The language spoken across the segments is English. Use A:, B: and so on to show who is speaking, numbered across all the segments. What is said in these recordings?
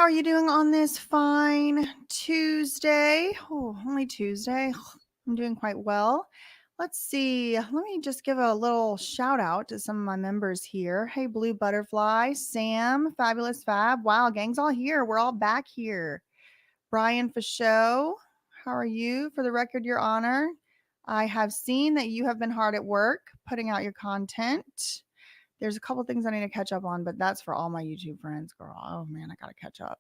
A: are you doing on this fine Tuesday? Oh, only Tuesday. I'm doing quite well. Let's see. Let me just give a little shout out to some of my members here. Hey, Blue Butterfly, Sam, Fabulous Fab. Wow, gang's all here. We're all back here. Brian Fichot, how are you? For the record, Your Honor, I have seen that you have been hard at work putting out your content. There's a couple things I need to catch up on, but that's for all my YouTube friends, girl. Oh man, I gotta catch up.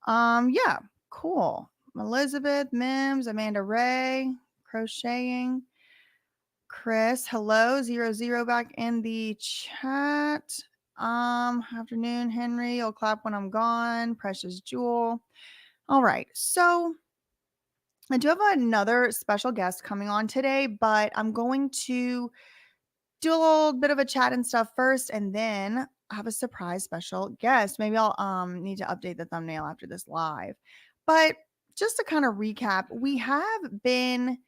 A: Yeah, cool. Elizabeth, Mims, Amanda Ray, crocheting. Chris, hello, 00 back in the chat. Afternoon, Henry. I'll clap when I'm gone. Precious Jewel. All right, so I do have another special guest coming on today, but I'm going to do a little bit of a chat and stuff first, and then I have a surprise special guest. Maybe I'll need to update the thumbnail after this live. But just to kind of recap, we have been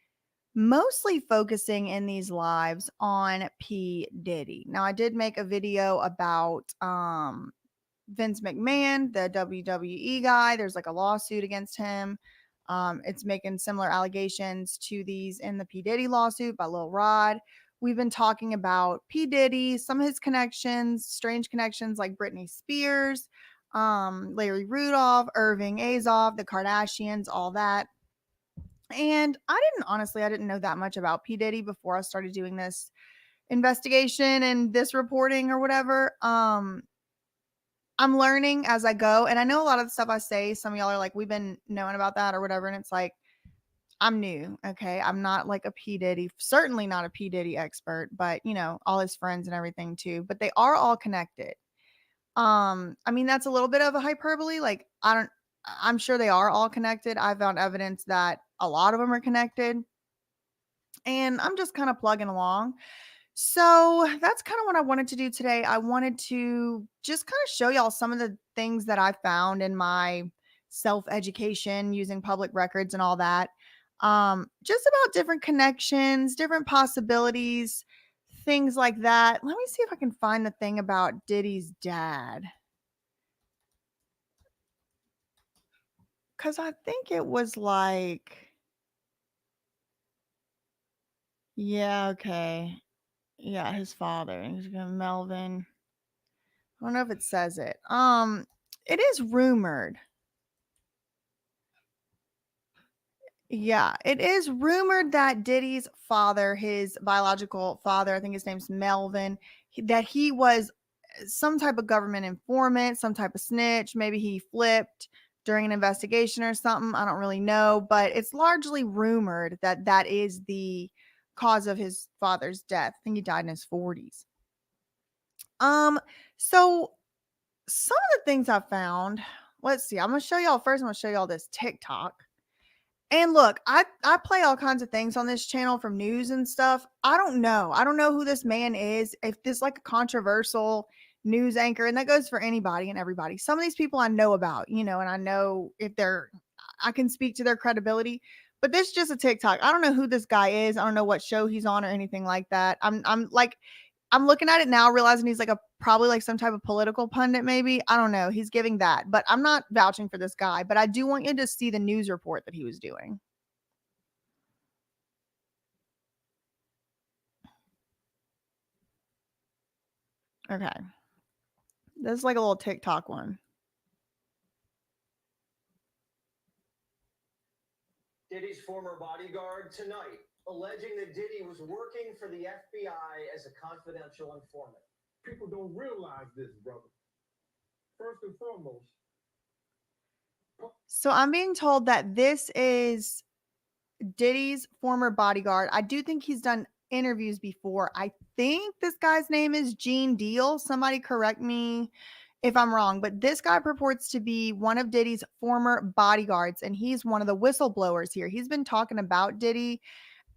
A: mostly focusing in these lives on P. Diddy. Now, I did make a video about Vince McMahon, the WWE guy. There's like a lawsuit against him. It's making similar allegations to these in the P. Diddy lawsuit by Lil Rod. We've been talking about P. Diddy, some of his connections, strange connections like Britney Spears, Larry Rudolph, Irving Azoff, the Kardashians, all that. And I didn't know that much about P. Diddy before I started doing this investigation and this reporting or whatever. I'm learning as I go. And I know a lot of the stuff I say, some of y'all are like, we've been knowing about that or whatever. And it's like, I'm new. Okay. I'm not like a P. Diddy, certainly not a P. Diddy expert, but you know, all his friends and everything too, but they are all connected. I mean, that's a little bit of a hyperbole. Like, I'm sure they are all connected. I found evidence that a lot of them are connected, and I'm just kind of plugging along. So that's kind of what I wanted to do today. I wanted to just kind of show y'all some of the things that I found in my self education using public records and all that. Just about different connections, different possibilities, things like that. Let me see if I can find the thing about Diddy's dad. Because I think it was like, yeah, okay. Yeah, his father. He's gonna Melvin. I don't know if it says it. It is rumored. Yeah, it is rumored that Diddy's father, his biological father, I think his name's Melvin, that he was some type of government informant, some type of snitch. Maybe he flipped during an investigation or something. I don't really know, but it's largely rumored that that is the cause of his father's death. I think he died in his 40s. So some of the things I found, let's see. I'm gonna show y'all first. I'm gonna show y'all this TikTok. And look, I play all kinds of things on this channel from news and stuff. I don't know. I don't know who this man is. If this like a controversial news anchor, and that goes for anybody and everybody. Some of these people I know about, you know, and I know if I can speak to their credibility. But this is just a TikTok. I don't know who this guy is. I don't know what show he's on or anything like that. I'm looking at it now, realizing he's like probably like some type of political pundit, maybe. I don't know. He's giving that, but I'm not vouching for this guy. But I do want you to see the news report that he was doing. Okay. This is like a little TikTok one.
B: Diddy's former bodyguard tonight, alleging that Diddy was working for the FBI as a confidential informant.
C: People don't realize this, brother. First and foremost.
A: So I'm being told that this is Diddy's former bodyguard. I do think he's done interviews before. I think this guy's name is Gene Deal. Somebody correct me if I'm wrong, but this guy purports to be one of Diddy's former bodyguards, and he's one of the whistleblowers here. He's been talking about Diddy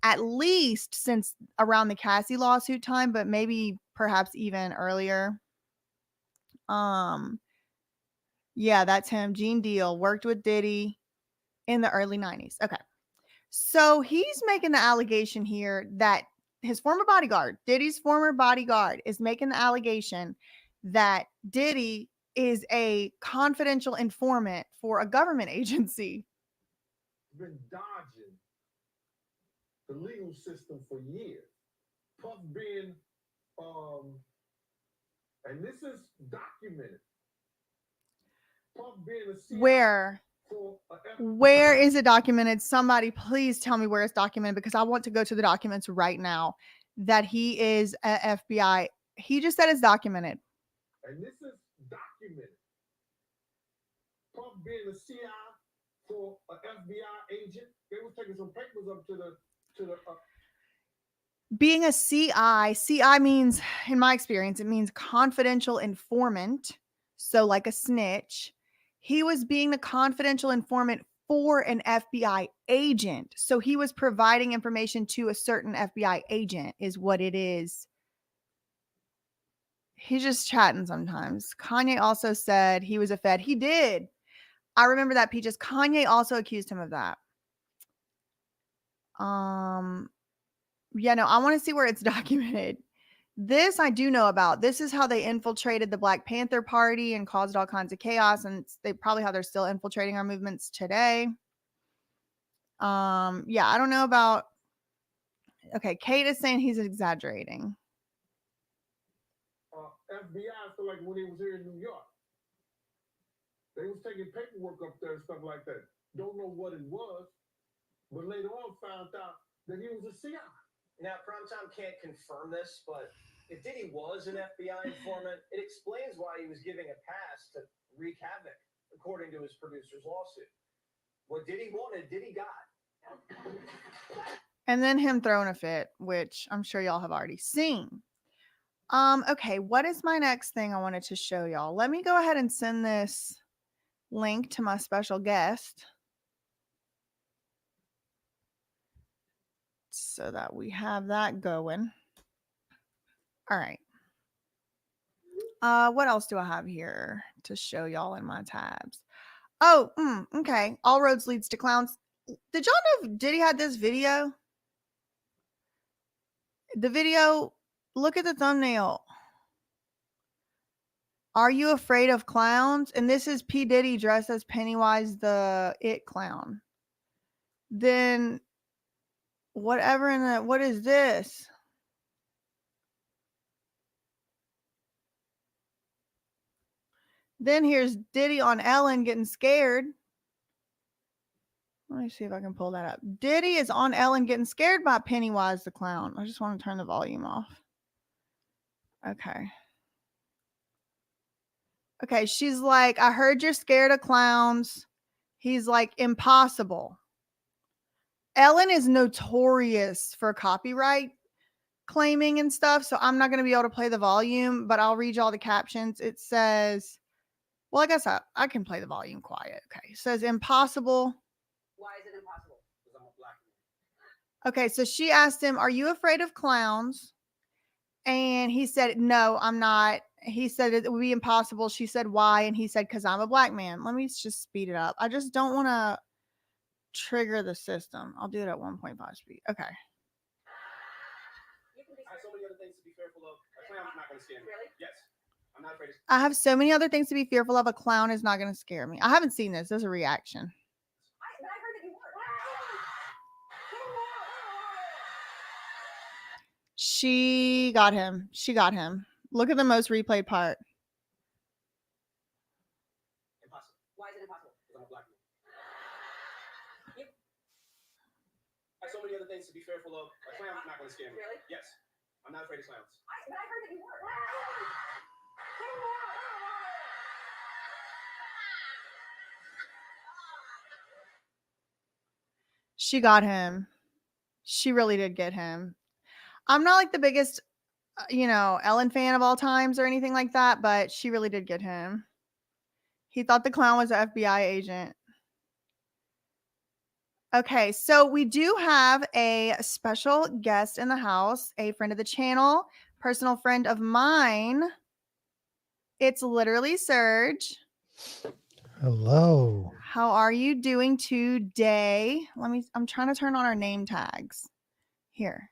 A: at least since around the Cassie lawsuit time, but maybe perhaps even earlier. Yeah, that's him. Gene Deal worked with Diddy in the early 90s. Okay. So he's making the allegation here that his former bodyguard, Diddy's former bodyguard, is making the allegation that Diddy is a confidential informant for a government agency.
C: Been dodging the legal system for years. Puff being, and this is documented. Puff being a CI
A: Where?
C: for
A: Where is it documented? Somebody please tell me where it's documented, because I want to go to the documents right now that he is a FBI. He just said it's documented.
C: And this is documented. Puff being a CI for an FBI agent. They was taking some papers up to the
A: Being a CI means, in my experience, it means confidential informant. So like a snitch. He was being the confidential informant for an FBI agent. So he was providing information to a certain FBI agent is what it is. He's just chatting sometimes. Kanye also said he was a Fed. He did. I remember that, Peaches. Kanye also accused him of that. Yeah, no, I want to see where it's documented. This I do know about. This is how they infiltrated the Black Panther Party and caused all kinds of chaos, and they probably how they're still infiltrating our movements today. Yeah, I don't know about. Okay, Kate is saying he's exaggerating.
C: FBI. So like when he was here in New York, they was taking paperwork up there and stuff like that. Don't know what it was, but later on found out that he was a CI.
B: Now, Primetime can't confirm this, but if Diddy was an FBI informant, it explains why he was giving a pass to wreak havoc, according to his producer's lawsuit. What Diddy wanted, Diddy got.
A: And then him throwing a fit, which I'm sure y'all have already seen. Okay, what is my next thing I wanted to show y'all? Let me go ahead and send this link to my special guest so that we have that going. All right. What else do I have here to show y'all in my tabs? Oh, okay. All roads leads to clowns. Did y'all know Diddy had this video? The video, look at the thumbnail. Are you afraid of clowns? And this is P. Diddy dressed as Pennywise the It Clown. Then whatever in the, what is this? Then here's Diddy on Ellen getting scared. Let me see if I can pull that up. Diddy is on Ellen getting scared by Pennywise the Clown. I just want to turn the volume off. Okay. Okay, she's like, I heard you're scared of clowns. He's like, impossible. Ellen is notorious for copyright claiming and stuff, so I'm not going to be able to play the volume, but I'll read you all the captions. It says, well, I guess I can play the volume quiet. Okay, it says impossible.
D: Why is it impossible?
C: Because I'm a black man.
A: Okay, so she asked him, are you afraid of clowns? And he said, no, I'm not. He said it would be impossible. She said, why? And he said, because I'm a black man. Let me just speed it up. I just don't want to trigger the system. I'll do it at 1.5 speed. Okay.
D: You can be
E: I have so many other things to be fearful of. A clown's not going to scare me.
D: Really?
E: Yes. I'm not afraid of.
A: I have so many other things to be fearful of. A clown is not going to scare me. I haven't seen this. There's a reaction.
D: But I heard that you were.
A: She got him. She got him. Look at the most replayed part.
E: Impossible.
D: Why is it impossible?
E: Because I'm a black man. I have so many other things to be fearful of. A clown's not going to scare me.
D: Really?
E: Yes. I'm not afraid of clowns.
D: But I heard that you were.
A: She got him. She really did get him. I'm not like the biggest, Ellen fan of all times or anything like that, but she really did get him. He thought the clown was an FBI agent. Okay, so we do have a special guest in the house, a friend of the channel, personal friend of mine. It's literally Serge.
F: Hello.
A: How are you doing today? I'm trying to turn on our name tags. Here.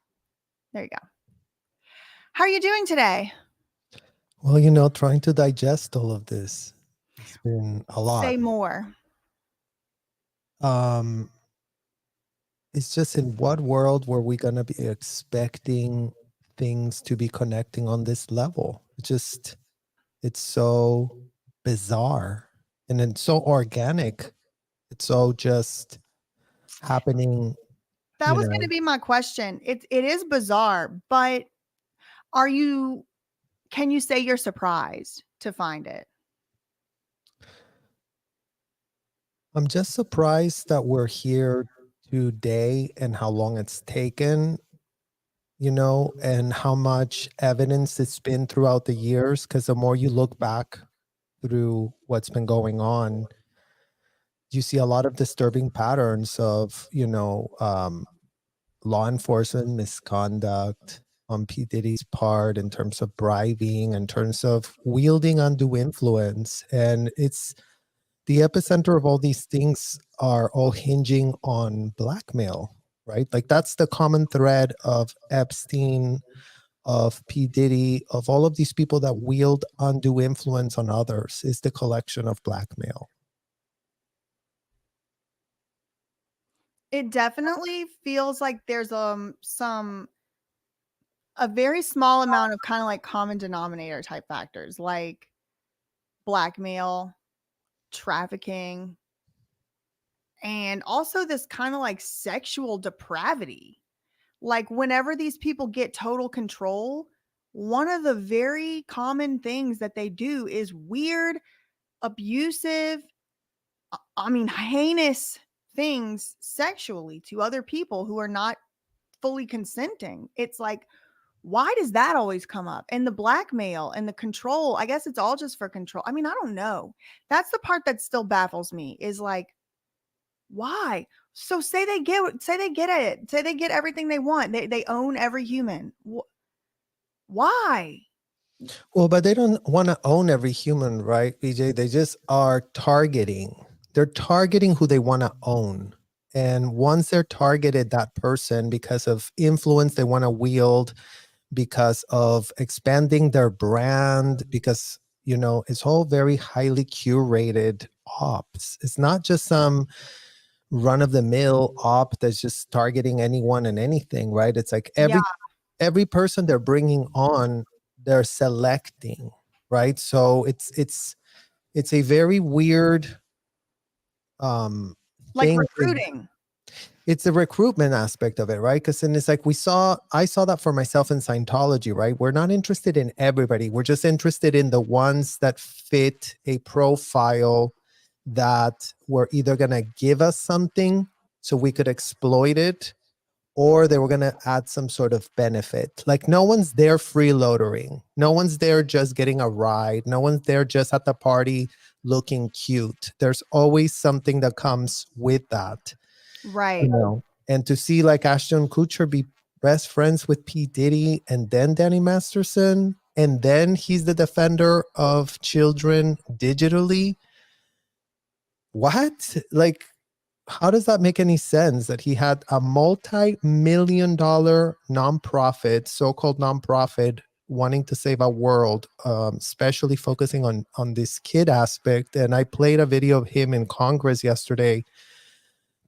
A: There you go. How are you doing today?
F: Well, you know, trying to digest all of this. It's been a lot.
A: Say more.
F: Um, it's just, in what world were we gonna be expecting things to be connecting on this level? It's so bizarre, and it's so organic. It's so just happening,
A: That
F: you
A: was going
F: know.
A: to be my question. It is bizarre, but are you can you say you're surprised to find it?
F: I'm just surprised that we're here today and how long it's taken, you know, and how much evidence it's been throughout the years. Because the more you look back through what's been going on, you see a lot of disturbing patterns of, you know, law enforcement misconduct on P. Diddy's part, in terms of bribing, in terms of wielding undue influence. And it's the epicenter of all these things are all hinging on blackmail, right? Like, that's the common thread of Epstein, of P. Diddy, of all of these people that wield undue influence on others, is the collection of blackmail.
A: It definitely feels like there's a very small amount of kind of like common denominator type factors like blackmail, trafficking, and also this kind of like sexual depravity. Like whenever these people get total control, one of the very common things that they do is weird, abusive, I mean, heinous things sexually to other people who are not fully consenting. It's like, why does that always come up? And the blackmail and the control, I guess it's all just for control. I mean, I don't know. That's the part that still baffles me is like, why? So say they get it. Say they get everything they want. They own every human. Why?
F: Well, but they don't want to own every human, right, BJ? They just are targeting. They're targeting who they want to own. And once they're targeted that person because of influence they want to wield, because of expanding their brand, because, you know, it's all very highly curated ops. It's not just some run of the mill op that's just targeting anyone and anything, right? It's like
A: Yeah.
F: every person they're bringing on, they're selecting, right? So it's a very weird
A: Like
F: thing.
A: recruiting.
F: It's the recruitment aspect of it, right? Because then it's like I saw that for myself in Scientology, right? We're not interested in everybody. We're just interested in the ones that fit a profile that were either going to give us something so we could exploit it, or they were going to add some sort of benefit. Like, no one's there freeloadering. No one's there just getting a ride. No one's there just at the party looking cute. There's always something that comes with that,
A: Right.
F: you know. And to see like Ashton Kutcher be best friends with P. Diddy and then Danny Masterson, and then he's the defender of children digitally. What? Like, how does that make any sense that he had a multi-million-dollar nonprofit, so-called nonprofit, wanting to save a world, especially focusing on this kid aspect? And I played a video of him in Congress yesterday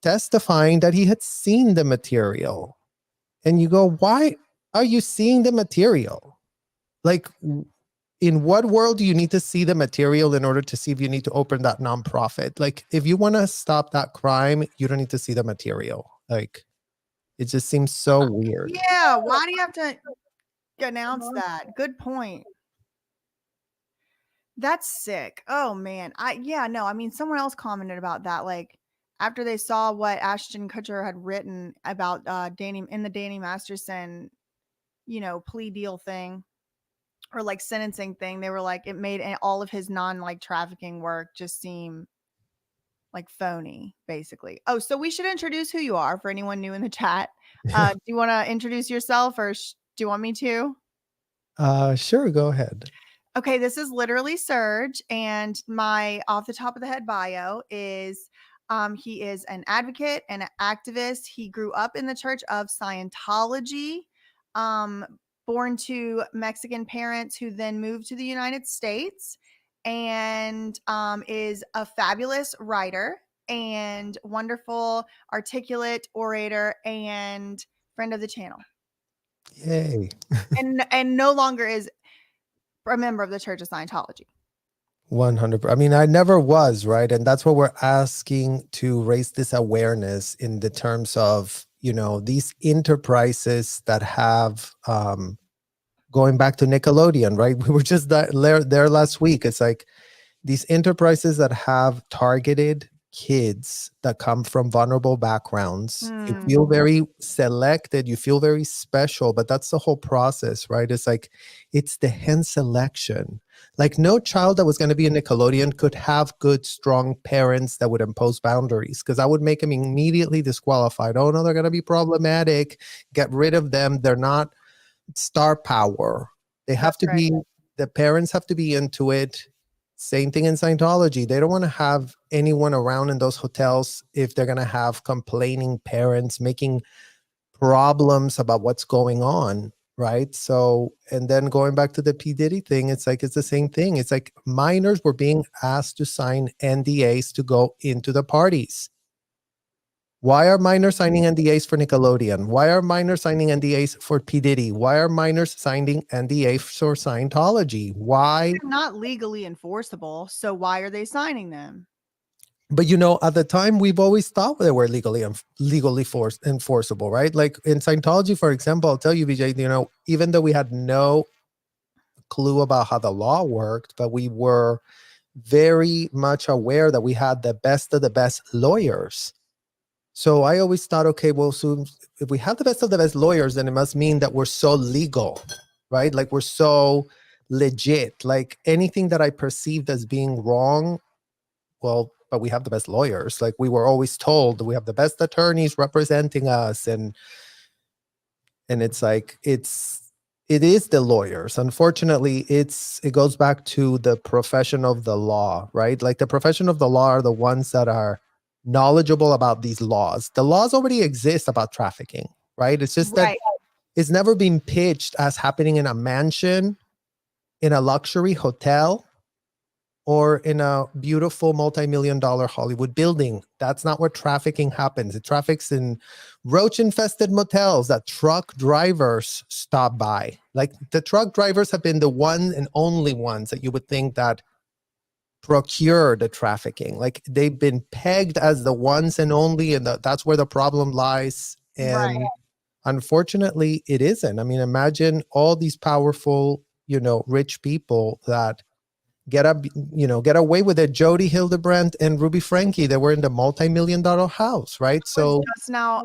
F: testifying that he had seen the material. And you go, why are you seeing the material? Like, in what world do you need to see the material in order to see if you need to open that nonprofit? Like, if you want to stop that crime, you don't need to see the material. Like, it just seems so weird.
A: Yeah. Why do you have to announce that? Good point. That's sick. Oh man. I mean, someone else commented about that. Like after they saw what Ashton Kutcher had written about Danny in the Danny Masterson, plea deal thing or like sentencing thing, they were like, it made all of his non like trafficking work just seem like phony, basically. Oh, so we should introduce who you are for anyone new in the chat. Do you want to introduce yourself or do you want me to?
F: Sure, go ahead.
A: Okay, this is literally Serge, and my off the top of the head bio is he is an advocate and an activist. He grew up in the Church of Scientology. born to Mexican parents who then moved to the United States, and is a fabulous writer and wonderful, articulate orator and friend of the channel.
F: Yay.
A: And no longer is a member of the Church of Scientology.
F: 100%. I mean, I never was, right? And that's what we're asking, to raise this awareness in the terms of, these enterprises that have, going back to Nickelodeon, right? We were just there last week. It's like these enterprises that have targeted kids that come from vulnerable backgrounds. You feel very selected, you feel very special, but that's the whole process, right? It's like, it's the hand selection. Like, no child that was going to be a Nickelodeon could have good, strong parents that would impose boundaries, because I would make them immediately disqualified. Oh no, they're going to be problematic. Get rid of them. They're not star power. They have to be, the parents have to be into it. Same thing in Scientology. They don't want to have anyone around in those hotels if they're going to have complaining parents making problems about what's going on, right? So, and then going back to the P. Diddy thing, it's like, it's the same thing. It's like minors were being asked to sign NDAs to go into the parties. Why are minors signing NDAs for Nickelodeon? Why are minors signing NDAs for P. Diddy? Why are minors signing NDAs for Scientology? Why?
A: They're not legally enforceable, so why are they signing them?
F: But at the time, we've always thought they were legally enforceable, right? Like in Scientology, for example, I'll tell you, Vijay, even though we had no clue about how the law worked, but we were very much aware that we had the best of the best lawyers. So I always thought, okay, well, so if we have the best of the best lawyers, then it must mean that we're so legal, right? Like, we're so legit. Like, anything that I perceived as being wrong, well, but we have the best lawyers. Like, we were always told we have the best attorneys representing us, and it's like, it is the lawyers. Unfortunately, it goes back to the profession of the law, right? Like, the profession of the law are the ones that are knowledgeable about these laws. The laws already exist about trafficking, right? It's just that it's never been pitched as happening in a mansion, in a luxury hotel, or in a beautiful multi-million-dollar Hollywood building. That's not where trafficking happens. It traffics in roach-infested motels that truck drivers stop by. Like, the truck drivers have been the one and only ones that you would think that procure the trafficking. Like, they've been pegged as the ones and only, and that's where the problem lies. And unfortunately, it isn't. I mean, imagine all these powerful, rich people that get away with it. Jody Hildebrandt and Ruby Frankie, they were in the multi-million-dollar house, right? So
A: just now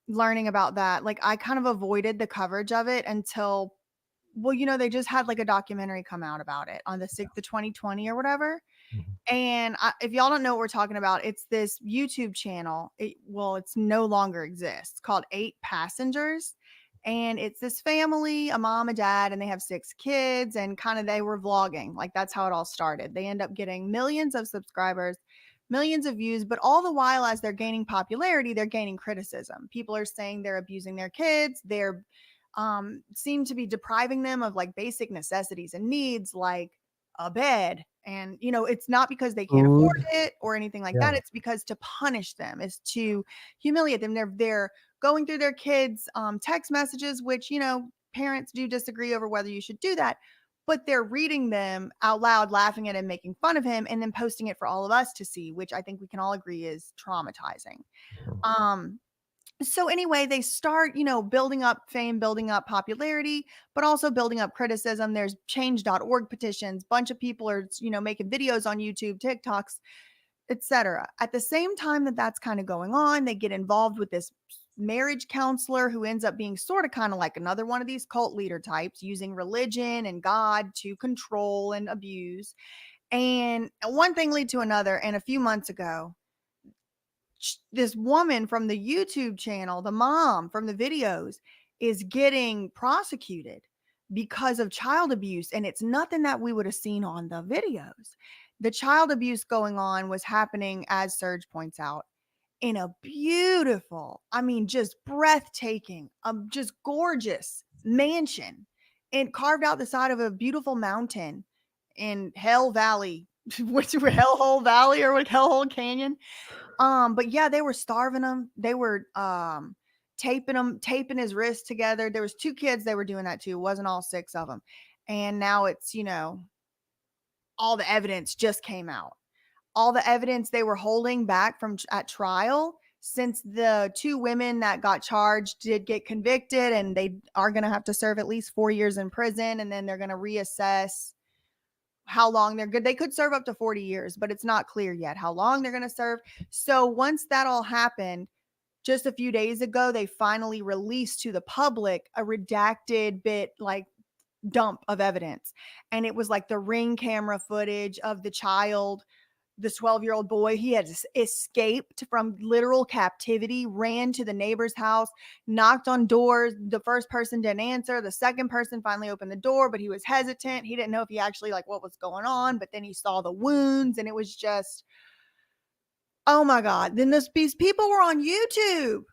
A: learning about that, like, I kind of avoided the coverage of it until, well, they just had like a documentary come out about it on the 2020 or whatever. And if y'all don't know what we're talking about, it's this YouTube channel. It's no longer exists, called 8 Passengers. And it's this family, a mom, a dad, and they have 6 kids, and kind of they were vlogging. Like, that's how it all started. They end up getting millions of subscribers, millions of views, but all the while, as they're gaining popularity, they're gaining criticism. People are saying they're abusing their kids. They're seem to be depriving them of like basic necessities and needs, like a bed. And it's not because they can't afford it or anything like that. It's because to punish them, is to humiliate them. They're going through their kids' text messages, which parents do disagree over whether you should do that, but they're reading them out loud, laughing at him, making fun of him, and then posting it for all of us to see, which I think we can all agree is traumatizing. So anyway, they start, building up fame, building up popularity, but also building up criticism. There's change.org petitions. Bunch of people are, making videos on YouTube, TikToks, etc. At the same time that's kind of going on, they get involved with this marriage counselor who ends up being sort of kind of like another one of these cult leader types, using religion and God to control and abuse. And one thing lead to another. And a few months ago, this woman from the YouTube channel, the mom from the videos, is getting prosecuted because of child abuse. And it's nothing that we would have seen on the videos. The child abuse going on was happening, as Serge points out, in a beautiful, just breathtaking, just gorgeous mansion and carved out the side of a beautiful mountain in Hell Valley, which Hellhole Valley or what Hellhole Canyon. But yeah, they were starving him. They were taping his wrists together. There was 2 kids they were doing that to. It wasn't all 6 of them. And now it's, all the evidence just came out. All the evidence they were holding back from at trial, since the 2 women that got charged did get convicted, and they are going to have to serve at least 4 years in prison, and then they're going to reassess how long they're good. They could serve up to 40 years, but it's not clear yet how long they're going to serve. So once that all happened, just a few days ago, they finally released to the public a redacted bit, like dump of evidence. And it was like the Ring camera footage of the child, this 12-year-old boy. He had escaped from literal captivity, ran to the neighbor's house, knocked on doors. The first person didn't answer. The second person finally opened the door, but he was hesitant. He didn't know if he actually like what was going on, but then he saw the wounds, and it was just, oh my God. Then these people were on YouTube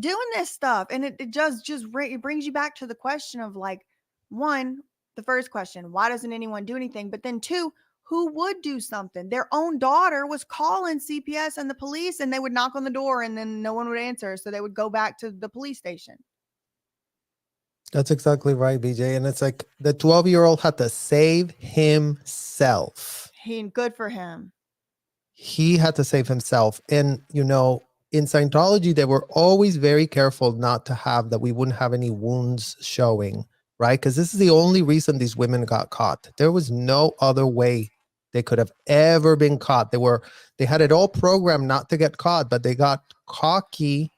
A: doing this stuff. And it just it brings you back to the question of like, one, the first question, why doesn't anyone do anything? But then 2, who would do something? Their own daughter was calling CPS and the police, and they would knock on the door and then no one would answer. So they would go back to the police station.
F: That's exactly right, BJ. And it's like the 12-year-old had to save himself.
A: Good for him.
F: He had to save himself. And, in Scientology, they were always very careful not to have that. We wouldn't have any wounds showing, right? Because this is the only reason these women got caught. There was no other way they could have ever been caught. They had it all programmed not to get caught, but they got cocky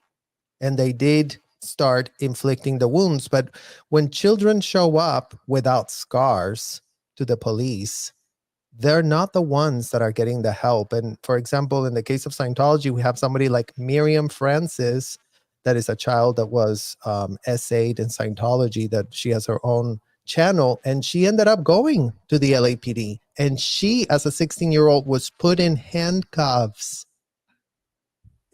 F: and they did start inflicting the wounds. But when children show up without scars to the police, they're not the ones that are getting the help. And for example, in the case of Scientology, we have somebody like Miriam Francis, that is a child that was essayed in Scientology, that she has her own channel, and she ended up going to the LAPD. And she, as a 16-year-old, was put in handcuffs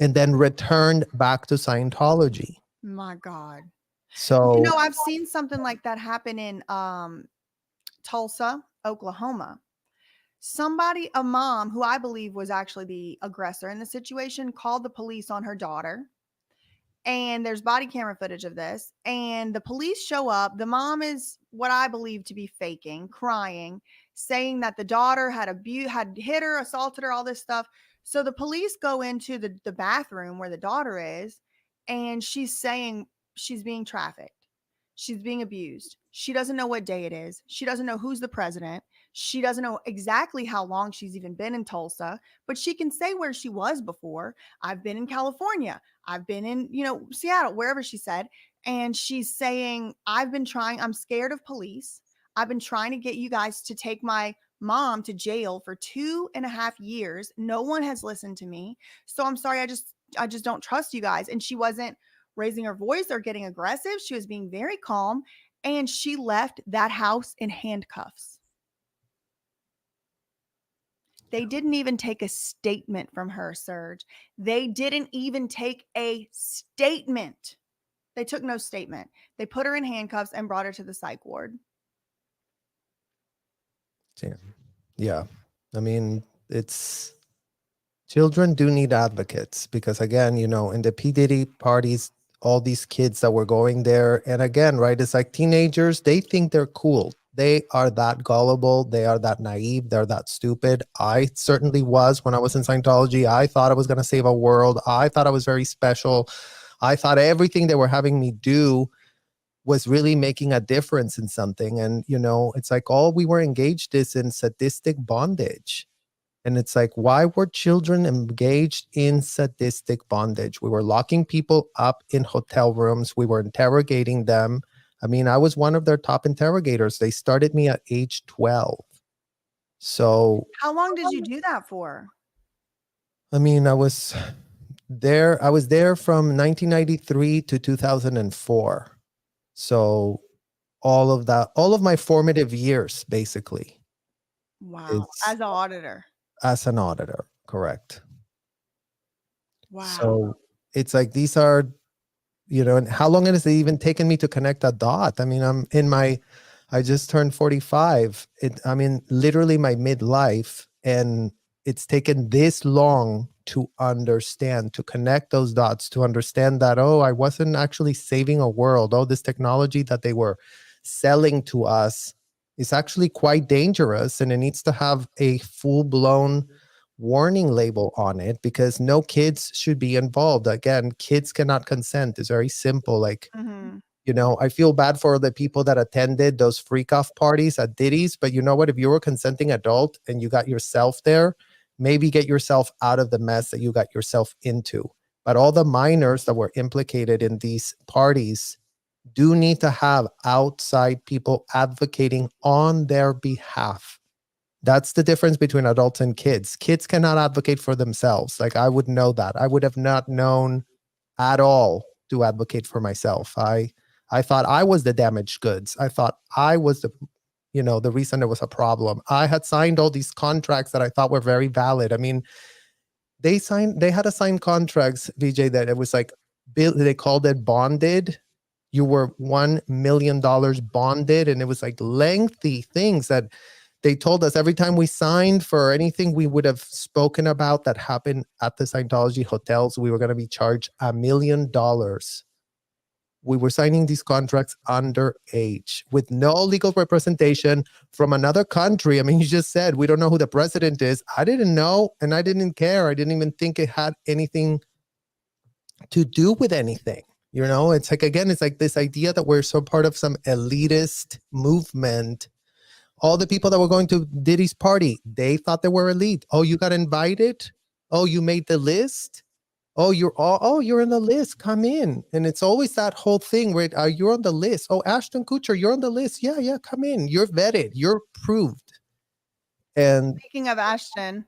F: and then returned back to Scientology.
A: My God.
F: So,
A: I've seen something like that happen in Tulsa, Oklahoma. A mom who I believe was actually the aggressor in the situation, called the police on her daughter. And there's body camera footage of this. And the police show up. The mom is what I believe to be faking, crying, saying that the daughter had hit her, assaulted her, all this stuff. So the police go into the bathroom where the daughter is, and she's saying she's being trafficked. She's being abused. She doesn't know what day it is. She doesn't know who's the president. She doesn't know exactly how long she's even been in Tulsa, but she can say where she was before. I've been in California. I've been in, Seattle, wherever she said. And she's saying, I'm scared of police. I've been trying to get you guys to take my mom to jail for 2.5 years. No one has listened to me. So I'm sorry. I just don't trust you guys. And she wasn't raising her voice or getting aggressive. She was being very calm, and she left that house in handcuffs. They didn't even take a statement from her, Serge. They didn't even take a statement. They took no statement. They put her in handcuffs and brought her to the psych ward.
F: Yeah. I mean, children do need advocates, because again, in the P. Diddy parties, all these kids that were going there, and again, right, it's like teenagers, they think they're cool. They are that gullible. They are that naive. They're that stupid. I certainly was when I was in Scientology. I thought I was going to save a world. I thought I was very special. I thought everything they were having me do was really making a difference in something. And, it's like all we were engaged is in sadistic bondage. And it's like, why were children engaged in sadistic bondage? We were locking people up in hotel rooms. We were interrogating them. I mean, I was one of their top interrogators. They started me at age 12. So
A: how long did you do that for?
F: I mean, I was there from 1993 to 2004. So all of my formative years, basically.
A: Wow. As an auditor.
F: As an auditor, correct.
A: Wow.
F: So it's like these are you know, and how long has it even taken me to connect that dot? I mean, I just turned 45. I'm in literally my midlife, and it's taken this long to understand, to connect those dots, to understand that, oh, I wasn't actually saving a world. Oh, this technology that they were selling to us is actually quite dangerous, and it needs to have a full-blown warning label on it, because no kids should be involved. Again, kids cannot consent. It's very simple. Like,
A: Mhm.
F: you know, I feel bad for the people that attended those freak off parties at Diddy's, but you know what? If you were a consenting adult and you got yourself there, maybe get yourself out of the mess that you got yourself into. But all the minors that were implicated in these parties do need to have outside people advocating on their behalf. That's the difference between adults and kids. Kids cannot advocate for themselves. Like, I would know that. I would have not known at all to advocate for myself. I thought I was the damaged goods. I thought I was the, you know, the reason there was a problem. I had signed all these contracts that I thought were very valid. I mean, they had to sign contracts, VJ, that it was like, they called it bonded. You were $1 million bonded, and it was like lengthy things that they told us every time we signed for anything we would have spoken about that happened at the Scientology hotels, we were going to be charged $1 million. We were signing these contracts underage with no legal representation from another country. I mean, you just said, we don't know who the president is. I didn't know, and I didn't care. I didn't even think it had anything to do with anything. You know, it's like, again, it's like this idea that we're so part of some elitist movement. All the people that were going to Diddy's party, they thought they were elite. Oh, you got invited? Oh, you made the list? Oh, you're in the list. Come in. And it's always that whole thing where you're on the list. Oh, Ashton Kutcher, you're on the list. Yeah, come in. You're vetted. You're approved. And
A: Speaking of Ashton,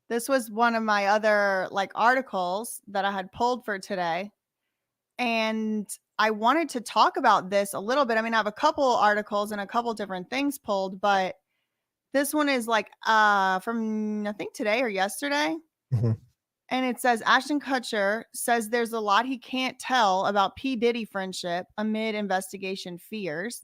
A: this was one of my other like articles that I had pulled for today. And I wanted to talk about this a little bit. I mean, I have a couple articles and a couple different things pulled, but this one is like from I think today or yesterday.
F: Mhm.
A: And it says Ashton Kutcher says there's a lot he can't tell about P. Diddy friendship amid investigation fears.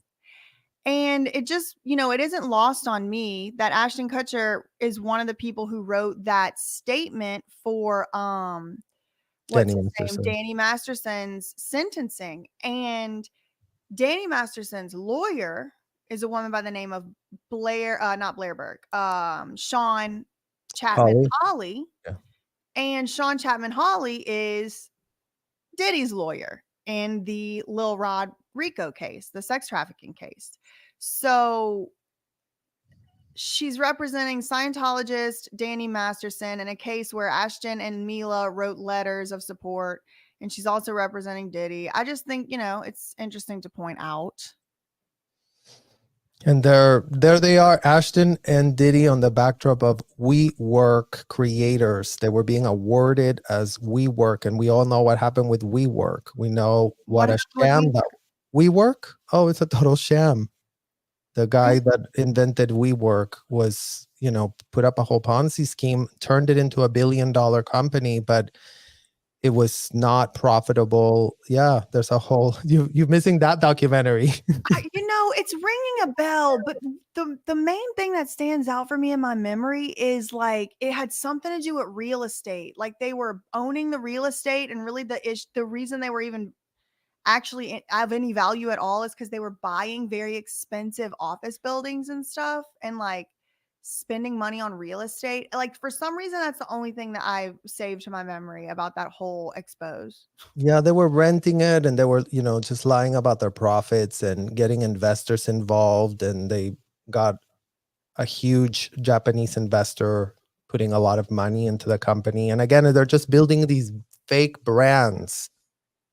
A: And it just, you know, it isn't lost on me that Ashton Kutcher is one of the people who wrote that statement for what's
F: Danny
A: his name?
F: Masterson.
A: Danny Masterson's sentencing. And Danny Masterson's lawyer is a woman by the name of not Blairberg, Sean Chapman Hawley.
F: Yeah.
A: And Sean Chapman Hawley is Diddy's lawyer in the Lil Rod Rico case, the sex trafficking case. So she's representing Scientologist Danny Masterson in a case where Ashton and Mila wrote letters of support, and she's also representing Diddy. I just think, you know, it's interesting to point out.
F: And there they are, Ashton and Diddy, on the backdrop of WeWork creators. They were being awarded as WeWork, and we all know what happened with WeWork. We know what a sham that WeWork. Oh, it's a total sham. The guy that invented WeWork was, you know, put up a whole Ponzi scheme, turned it into $1 billion company, but it was not profitable. Yeah, there's a whole you're missing that documentary.
A: You know, it's ringing a bell, but the main thing that stands out for me in my memory is like it had something to do with real estate. Like they were owning the real estate, and really the reason they were even actually have any value at all is because they were buying very expensive office buildings and stuff, and like spending money on real estate. Like for some reason, that's the only thing that I saved to my memory about that whole expose.
F: Yeah, they were renting it, and they were, you know, just lying about their profits and getting investors involved. And they got a huge Japanese investor putting a lot of money into the company. And again, they're just building these fake brands,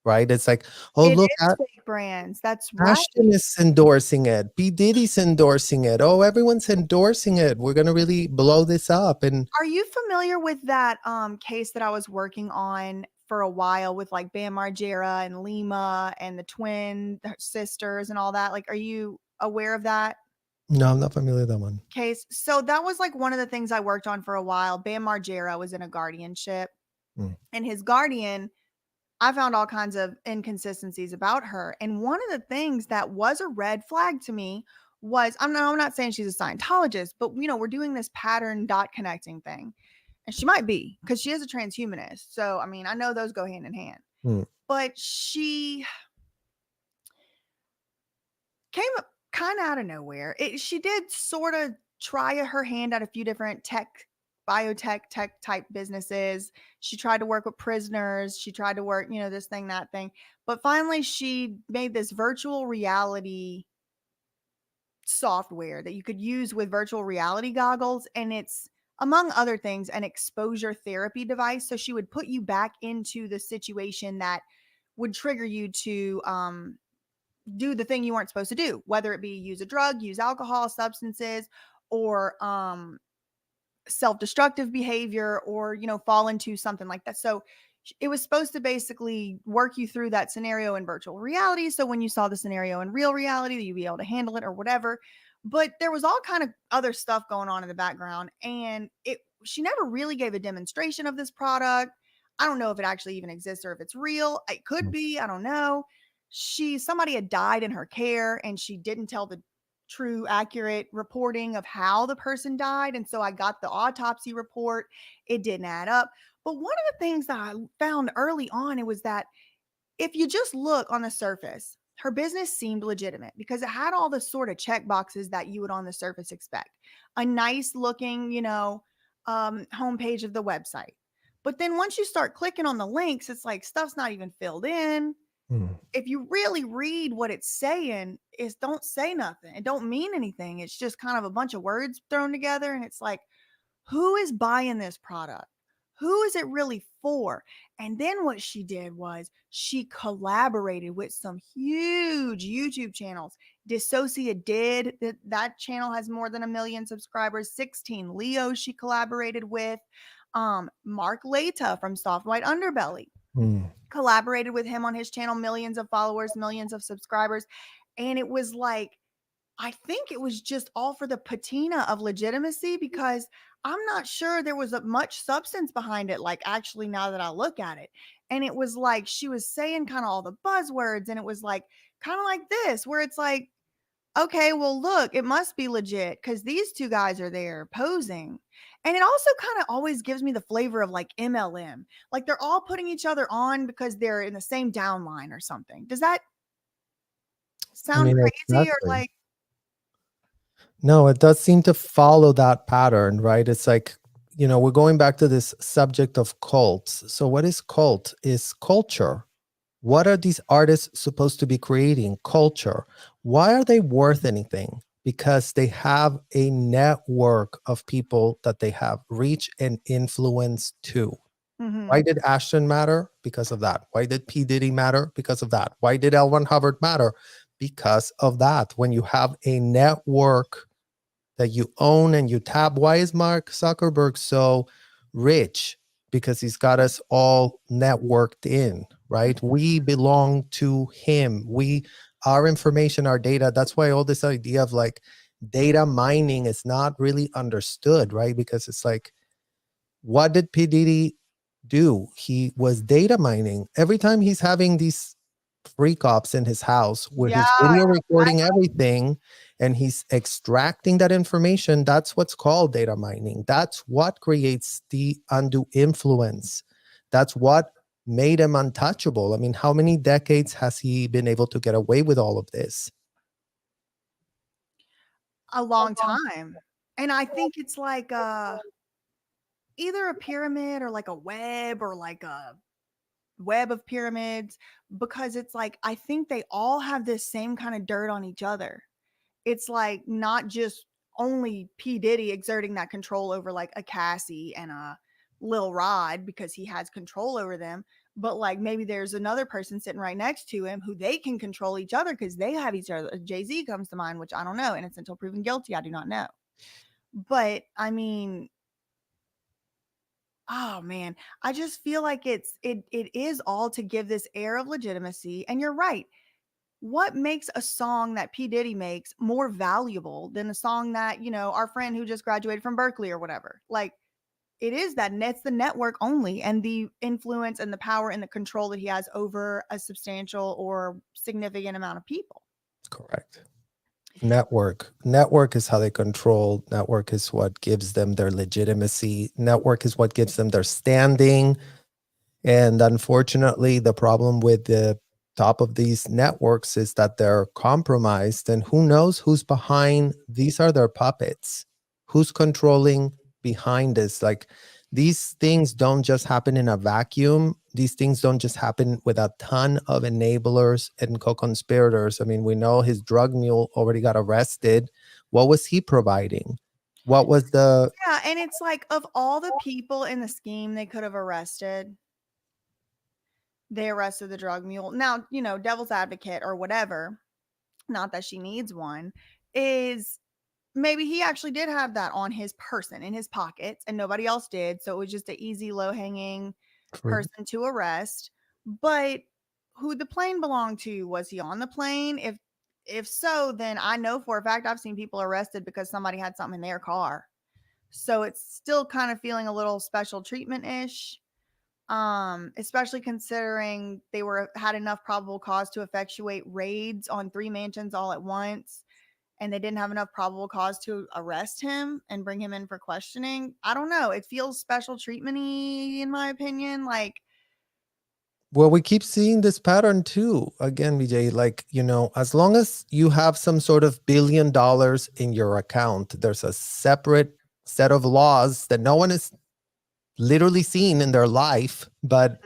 F: right? It's like, oh, look at
A: fake brands. That's right.
F: Ashton is endorsing it. P. Diddy's endorsing it. Oh, everyone's endorsing it. We're going to really blow this up. And
A: are you familiar with that case that I was working on for a while with like Bam Margera and Lima and the twin sisters and all that? Like, are you aware of that?
F: No, I'm not familiar with that one.
A: Case. So that was like one of the things I worked on for a while. Bam Margera was in a guardianship, and his guardian I found all kinds of inconsistencies about her. And one of the things that was a red flag to me was I'm not saying she's a Scientologist, but we're doing this pattern dot connecting thing. And she might be because she is a transhumanist. So, I mean, I know those go hand in hand.
F: Hmm.
A: But she came kind of out of nowhere. She did sort of try her hand at a few different biotech tech type businesses. She tried to work with prisoners. She tried to work, this thing, that thing. But finally, she made this virtual reality software that you could use with virtual reality goggles. And it's, among other things, an exposure therapy device. So she would put you back into the situation that would trigger you to do the thing you weren't supposed to do, whether it be use a drug, use alcohol, substances, or self-destructive behavior, or fall into something like that. So it was supposed to basically work you through that scenario in virtual reality, so when you saw the scenario in real reality, you'd be able to handle it or whatever. But there was all kind of other stuff going on in the background, and she never really gave a demonstration of this product. I don't know if it actually even exists or if it's real. It could be, I don't know. Somebody had died in her care, and she didn't tell the true accurate reporting of how the person died, and so I got the autopsy report. It didn't add up. But one of the things that I found early on, it was that if you just look on the surface, her business seemed legitimate because it had all the sort of check boxes that you would on the surface expect. A nice looking, homepage of the website. But then once you start clicking on the links, it's like stuff's not even filled in.
F: Hmm.
A: If you really read what it's saying, is don't say nothing. It don't mean anything. It's just kind of a bunch of words thrown together. And it's like, who is buying this product? Who is it really for? And then what she did was she collaborated with some huge YouTube channels. Dissociate did that channel has more than 1 million subscribers. 16 Leo she collaborated with. Mark Leta from Soft White Underbelly
F: Hmm.
A: collaborated with him on his channel, millions of followers, millions of subscribers. And it was like, I think it was just all for the patina of legitimacy, because I'm not sure there was much substance behind it. Like, actually, now that I look at it, and it was like she was saying kind of all the buzzwords, and it was like kind of like this, where it's like, okay, well, look, it must be legit because these two guys are there posing. And it also kind of always gives me the flavor of like MLM. Like they're all putting each other on because they're in the same downline or something. Does that
F: I
A: sound
F: mean,
A: crazy, or
F: exactly.
A: like,
F: No, it does seem to follow that pattern, right? It's like, we're going back to this subject of cults. So, what is cult? Is culture. What are these artists supposed to be creating? Culture. Why are they worth anything? Because they have a network of people that they have reach and influence to. Why
A: mhm.
F: did Ashton matter? Because of that. Why did P. Diddy matter? Because of that. Why did L. Ron Hubbard matter? Because of that. When you have a network that you own and you tap. Why is Mark Zuckerberg so rich? Because he's got us all networked in, right? We belong to him. Our information, our data. That's why all this idea of like data mining is not really understood, right? Because it's like, what did P. Diddy do? He was data mining. Every time he's having these freak ops in his house where
A: Yeah,
F: he's video recording everything and he's extracting that information, that's what's called data mining. That's what creates the undue influence. That's what made him untouchable. I mean, how many decades has he been able to get away with all of this?
A: a long time. And I think it's like either a pyramid or like a web or like a web of pyramids, because it's like I think they all have this same kind of dirt on each other. It's like not just only P. Diddy exerting that control over like a Cassie and a Lil Rod because he has control over them, but like maybe there's another person sitting right next to him who they can control each other because they have each other. Jay-Z comes to mind, which I don't know. Innocent until proven guilty, I do not know. But I mean, oh man, I just feel like it is all to give this air of legitimacy. And you're right. What makes a song that P. Diddy makes more valuable than a song that, our friend who just graduated from Berkeley or whatever? Like, it is that, and it's the network only, and the influence and the power and the control that he has over a substantial or significant amount of people.
F: Correct. Network is how they control. Network is what gives them their legitimacy. Network is what gives them their standing. And unfortunately, the problem with the top of these networks is that they're compromised, and who knows who's behind. These are their puppets. Who's controlling behind this? Like, these things don't just happen in a vacuum. These things don't just happen with a ton of enablers and co-conspirators. I mean, we know his drug mule already got arrested. What was he providing? What was the
A: Yeah, and it's like, of all the people in the scheme they could have arrested, they arrested the drug mule. Now, devil's advocate or whatever, not that she needs one, is maybe he actually did have that on his person in his pockets and nobody else did. So it was just an easy, low hanging person to arrest. But who the plane belonged to? Was he on the plane? If so, then I know for a fact I've seen people arrested because somebody had something in their car. So it's still kind of feeling a little special treatment-ish. Especially considering they had enough probable cause to effectuate raids on 3 mansions all at once, and they didn't have enough probable cause to arrest him and bring him in for questioning. I don't know. It feels special treatment-y, in my opinion. Like,
F: Well, we keep seeing this pattern too. Again, BJ, like, as long as you have some sort of $1 billion in your account, there's a separate set of laws that no one is literally seen in their life. But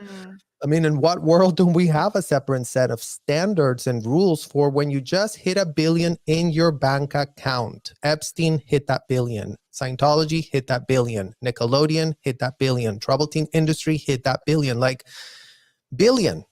F: I mean, in what world do we have a separate set of standards and rules for when you just hit $1 billion in your bank account? Epstein hit that $1 billion. Scientology hit that $1 billion. Nickelodeon hit that $1 billion. Trouble Teen Industry hit that $1 billion. Like, billion.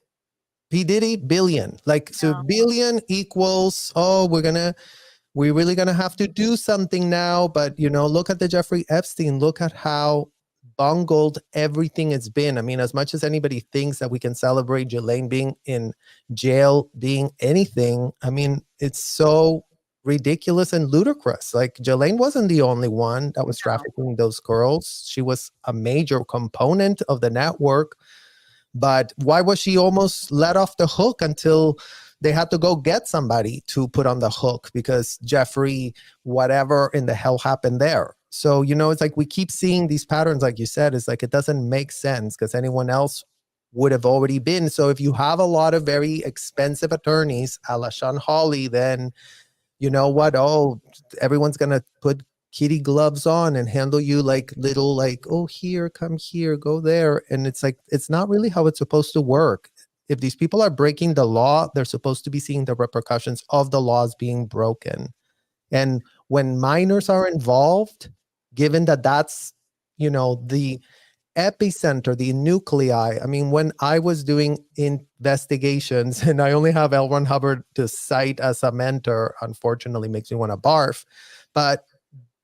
F: P. Diddy, billion. Like, so billion equals, we're really gonna have to do something now. But look at the Jeffrey Epstein. Look at how bungled everything has been. I mean, as much as anybody thinks that we can celebrate Ghislaine being in jail, being anything, I mean, it's so ridiculous and ludicrous. Like, Ghislaine wasn't the only one that was trafficking those girls. She was a major component of the network. But why was she almost let off the hook until they had to go get somebody to put on the hook because Jeffrey, whatever in the hell happened there? So, it's like we keep seeing these patterns, like you said. It's like it doesn't make sense because anyone else would have already been. So if you have a lot of very expensive attorneys, a la Sean Hawley, then you know what? Oh, everyone's going to put kitty gloves on and handle you like little, like, oh, here, come here, go there. And it's like, it's not really how it's supposed to work. If these people are breaking the law, they're supposed to be seeing the repercussions of the laws being broken. And when minors are involved, given that that's, the epicenter, the nuclei. I mean, when I was doing investigations, and I only have L. Ron Hubbard to cite as a mentor, unfortunately makes me want to barf, but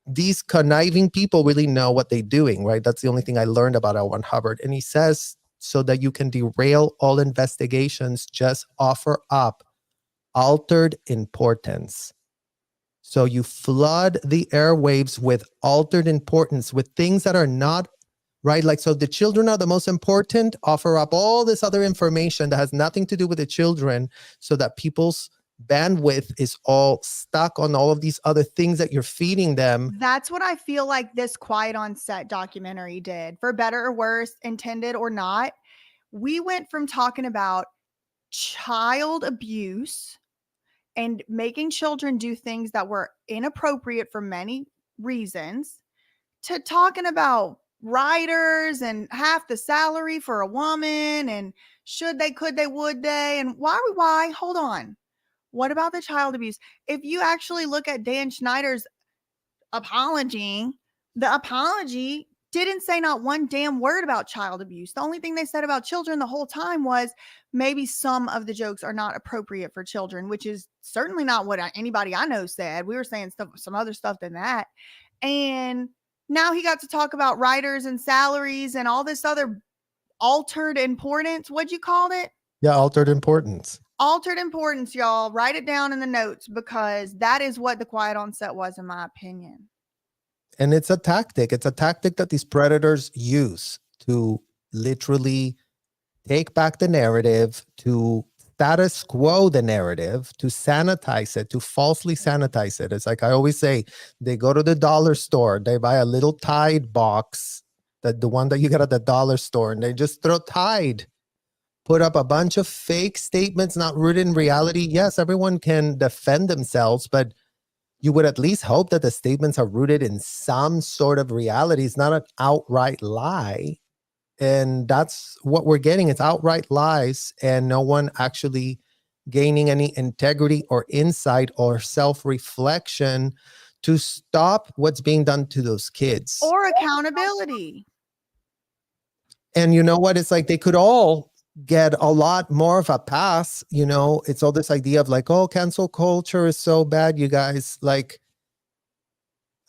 F: these conniving people really know what they're doing, right? That's the only thing I learned about L. Ron Hubbard. And he says, so that you can derail all investigations, just offer up altered importance. So you flood the airwaves with altered importance, with things that are not right. Like, so the children are the most important, offer up all this other information that has nothing to do with the children so that people's bandwidth is all stuck on all of these other things that you're feeding them.
A: That's what I feel like this Quiet on Set documentary did, for better or worse, intended or not. We went from talking about child abuse and making children do things that were inappropriate for many reasons to talking about writers and half the salary for a woman and should they, could they, would they, and why, hold on. What about the child abuse? If you actually look at Dan Schneider's apology, the apology didn't say not one damn word about child abuse. The only thing they said about children the whole time was maybe some of the jokes are not appropriate for children, which is certainly not what anybody I know said. We were saying some other stuff than that. And now he got to talk about writers and salaries and all this other altered importance. What'd you call it?
F: Yeah, altered importance.
A: Altered importance, y'all. Write it down in the notes because that is what the Quiet on Set was, in my opinion.
F: And it's a tactic. It's a tactic that these predators use to literally take back the narrative, to status quo the narrative, to sanitize it, to falsely sanitize it. It's like I always say, they go to the dollar store, they buy a little Tide box, the one that you get at the dollar store, and they just throw Tide, put up a bunch of fake statements not rooted in reality. Yes, everyone can defend themselves, but you would at least hope that the statements are rooted in some sort of reality. It's not an outright lie. And that's what we're getting. It's outright lies and no one actually gaining any integrity or insight or self-reflection to stop what's being done to those kids.
A: Or accountability.
F: And you know what? It's like they could all get a lot more of a pass. You know, it's all this idea of like, oh, cancel culture is so bad, you guys. Like,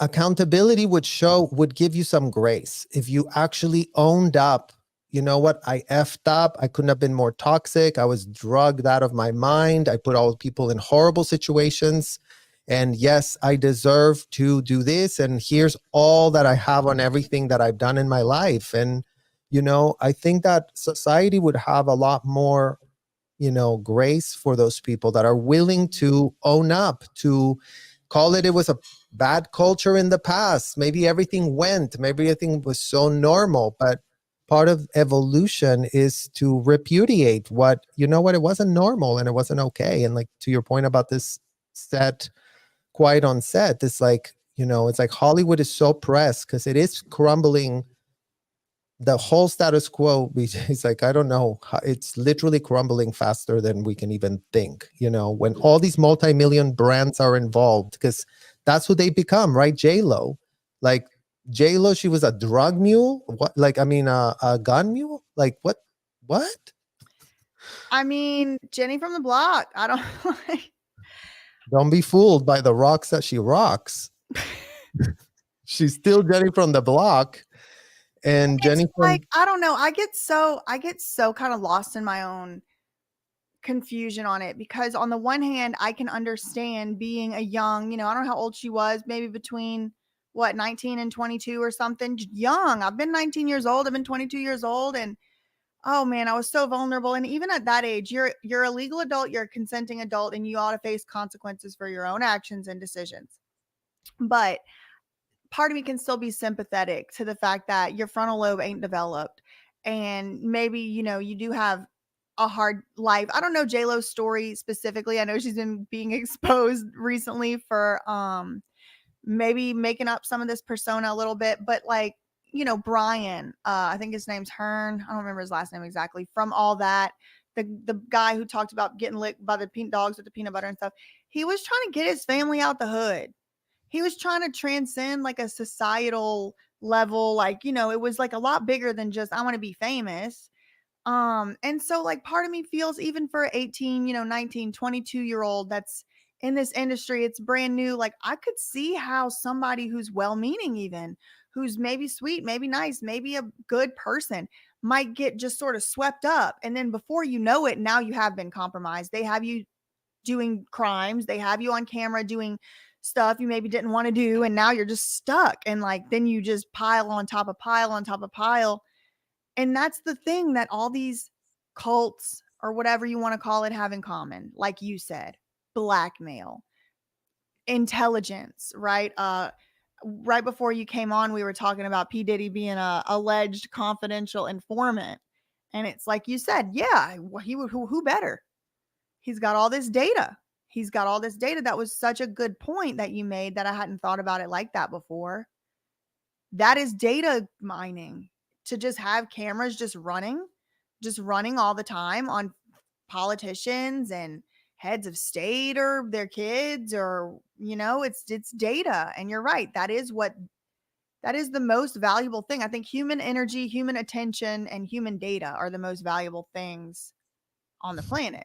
F: accountability would give you some grace if you actually owned up. You know what? I effed up. I couldn't have been more toxic. I was drugged out of my mind. I put all people in horrible situations. And yes, I deserve to do this. And here's all that I have on everything that I've done in my life. And, you know, I think that society would have a lot more, you know, grace for those people that are willing to own up, to call it was a bad culture in the past. Maybe everything maybe everything was so normal, but part of evolution is to repudiate what, you know what, it wasn't normal and it wasn't okay. And like to your point about this set, quiet on set, it's like, you know, it's like Hollywood is so pressed because it is crumbling. The whole status quo is like, I don't know, it's literally crumbling faster than we can even think, you know, when all these multi-million brands are involved, because that's who they become, right? J-Lo, like J-Lo, she was a drug mule. What? Like, I mean, a gun mule? Like what?
A: I mean, Jenny from the block. I don't like.
F: Don't be fooled by the rocks that she rocks. She's still Jenny from the block. And Jenny
A: It's
F: from,
A: like, I don't know. I get so kind of lost in my own confusion on it, because on the one hand, I can understand being a young, you know, I don't know how old she was, maybe between what, 19 and 22 or something. Young. I've been 19 years old. I've been 22 years old. And oh man, I was so vulnerable. And even at that age, you're a legal adult, you're a consenting adult, and you ought to face consequences for your own actions and decisions. But part of me can still be sympathetic to the fact that your frontal lobe ain't developed, and maybe, you know, you do have a hard life. I don't know J-Lo's story specifically. I know she's been being exposed recently for maybe making up some of this persona a little bit, but like, you know, Brian, I think his name's Hearn, I don't remember his last name exactly, from All That, the guy who talked about getting licked by the pink dogs with the peanut butter and stuff. He was trying to get his family out the hood. He was trying to transcend like a societal level. Like, you know, it was like a lot bigger than just, I want to be famous. And so like part of me feels, even for 18, you know, 19, 22-year-old that's in this industry, it's brand new. Like I could see how somebody who's well-meaning, even who's maybe sweet, maybe nice, maybe a good person, might get just sort of swept up. And then before you know it, now you have been compromised. They have you doing crimes. They have you on camera doing stuff you maybe didn't want to do. And now you're just stuck. And like, then you just pile on top of pile on top of pile. And that's the thing that all these cults or whatever you want to call it have in common. Like you said, blackmail, intelligence, right? Right before you came on, we were talking about P. Diddy being a alleged confidential informant. And it's like you said, yeah, who better? He's got all this data. He's got all this data. That was such a good point that you made, that I hadn't thought about it like that before. That is data mining, to just have cameras just running all the time on politicians and heads of state or their kids, or, you know, it's data. And you're right. That is the most valuable thing. I think human energy, human attention, and human data are the most valuable things on the planet.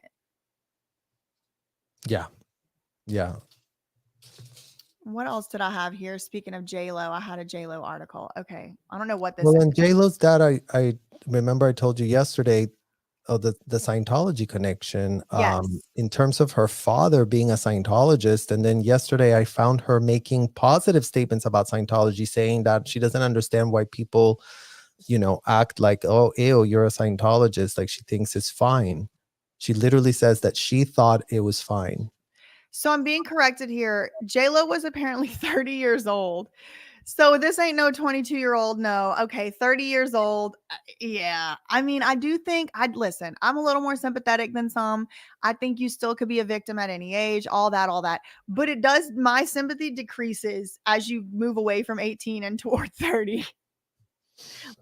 F: Yeah.
A: What else did I have here? Speaking of J-Lo, I had a J-Lo article. Okay. I don't know what this
F: Well,
A: is.
F: and J-Lo's dad, I remember I told you yesterday, the Scientology connection.
A: Yes.
F: In terms of her father being a Scientologist, and then yesterday I found her making positive statements about Scientology, saying that she doesn't understand why people, act like, oh, ew, you're a Scientologist. Like she thinks it's fine. She literally says that she thought it was fine.
A: So I'm being corrected here. J-Lo was apparently 30 years old. So this ain't no 22-year-old. No. Okay. 30 years old. Yeah. I mean, I do think listen, I'm a little more sympathetic than some. I think you still could be a victim at any age, all that. But my sympathy decreases as you move away from 18 and toward 30.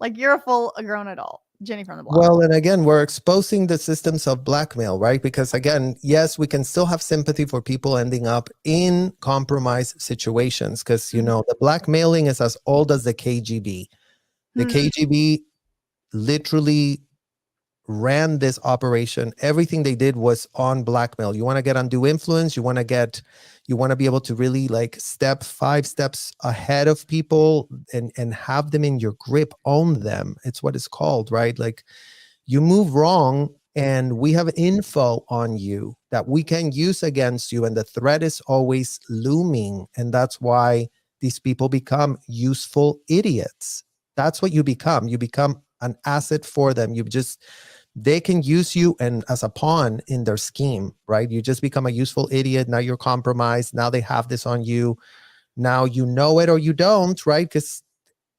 A: Like you're a grown adult. Jenny from the block.
F: Well, and again, we're exposing the systems of blackmail, right? Because again, yes, we can still have sympathy for people ending up in compromised situations because, the blackmailing is as old as the KGB. The KGB literally ran this operation. Everything they did was on blackmail. You want to get undue influence. You want to be able to really like step 5 steps ahead of people and have them in your grip, own them. It's what it's called, right? Like you move wrong and we have info on you that we can use against you. And the threat is always looming. And that's why these people become useful idiots. That's what you become. You become an asset for them. They can use you and as a pawn in their scheme, right? You just become a useful idiot. Now you're compromised. Now they have this on you. Now you know it or you don't, right? Because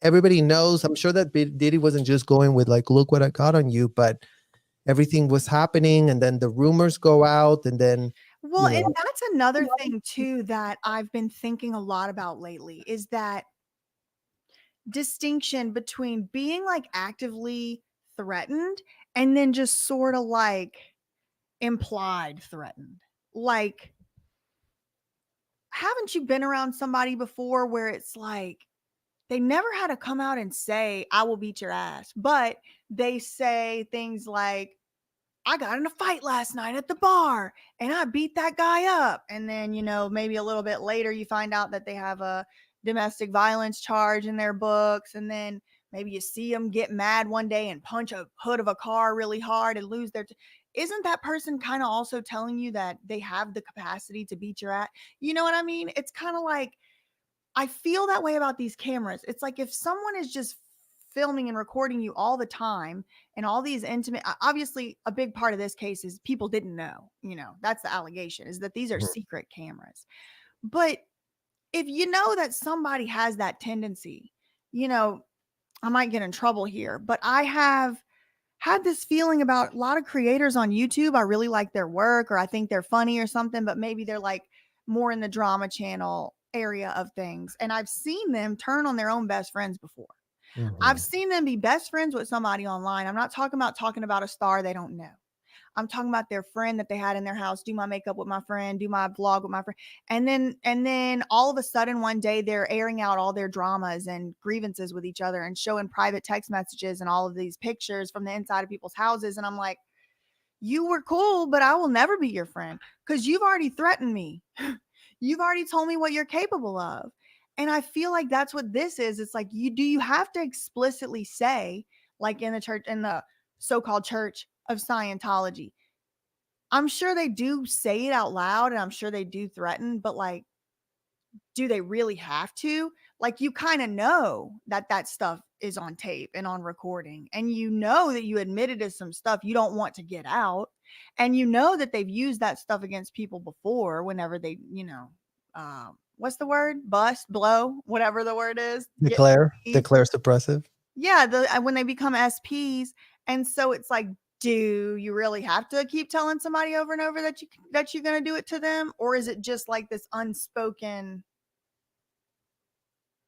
F: everybody knows. I'm sure that Diddy wasn't just going with like, look what I got on you, but everything was happening and then the rumors go out and then.
A: Well, and that's another thing too that I've been thinking a lot about lately is that distinction between being like actively threatened and then just sort of like implied threatened. Like, haven't you been around somebody before where it's like they never had to come out and say, I will beat your ass, but they say things like, I got in a fight last night at the bar and I beat that guy up. And then, maybe a little bit later, you find out that they have a domestic violence charge in their books. And then maybe you see them get mad one day and punch a hood of a car really hard and lose their. Isn't that person kind of also telling you that they have the capacity to beat your ass? You know what I mean? It's kind of like, I feel that way about these cameras. It's like if someone is just filming and recording you all the time and all these intimate, obviously a big part of this case is people didn't know, that's the allegation, is that these are secret cameras. But if you know that somebody has that tendency, I might get in trouble here, but I have had this feeling about a lot of creators on YouTube. I really like their work or I think they're funny or something, but maybe they're like more in the drama channel area of things. And I've seen them turn on their own best friends before. I've seen them be best friends with somebody online. I'm not talking about a star they don't know. I'm talking about their friend that they had in their house, do my makeup with my friend, do my vlog with my friend. And then all of a sudden one day they're airing out all their dramas and grievances with each other and showing private text messages and all of these pictures from the inside of people's houses. And I'm like, you were cool, but I will never be your friend because you've already threatened me. You've already told me what you're capable of. And I feel like that's what this is. It's like, you have to explicitly say, like in the so-called church of Scientology, I'm sure they do say it out loud and I'm sure they do threaten, but like, do they really have to? Like, you kind of know that stuff is on tape and on recording, and that you admitted to some stuff you don't want to get out, and that they've used that stuff against people before whenever they, what's the word? Bust, blow, whatever the word is.
F: Declare suppressive.
A: Yeah, when they become SPs. And so it's like, do you really have to keep telling somebody over and over that you're going to do it to them? Or is it just like this unspoken,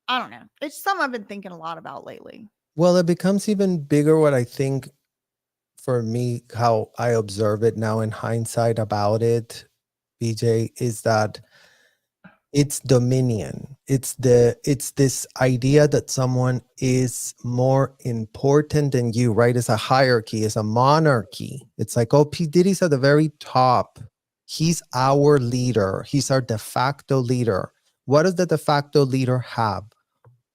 A: I don't know. It's something I've been thinking a lot about lately.
F: Well, it becomes even bigger what I think for me, how I observe it now in hindsight about it, BJ, is that it's dominion. It's this idea that someone is more important than you, right? It's a hierarchy, it's a monarchy. It's like, oh, P. Diddy's at the very top. He's our leader. He's our de facto leader. What does the de facto leader have?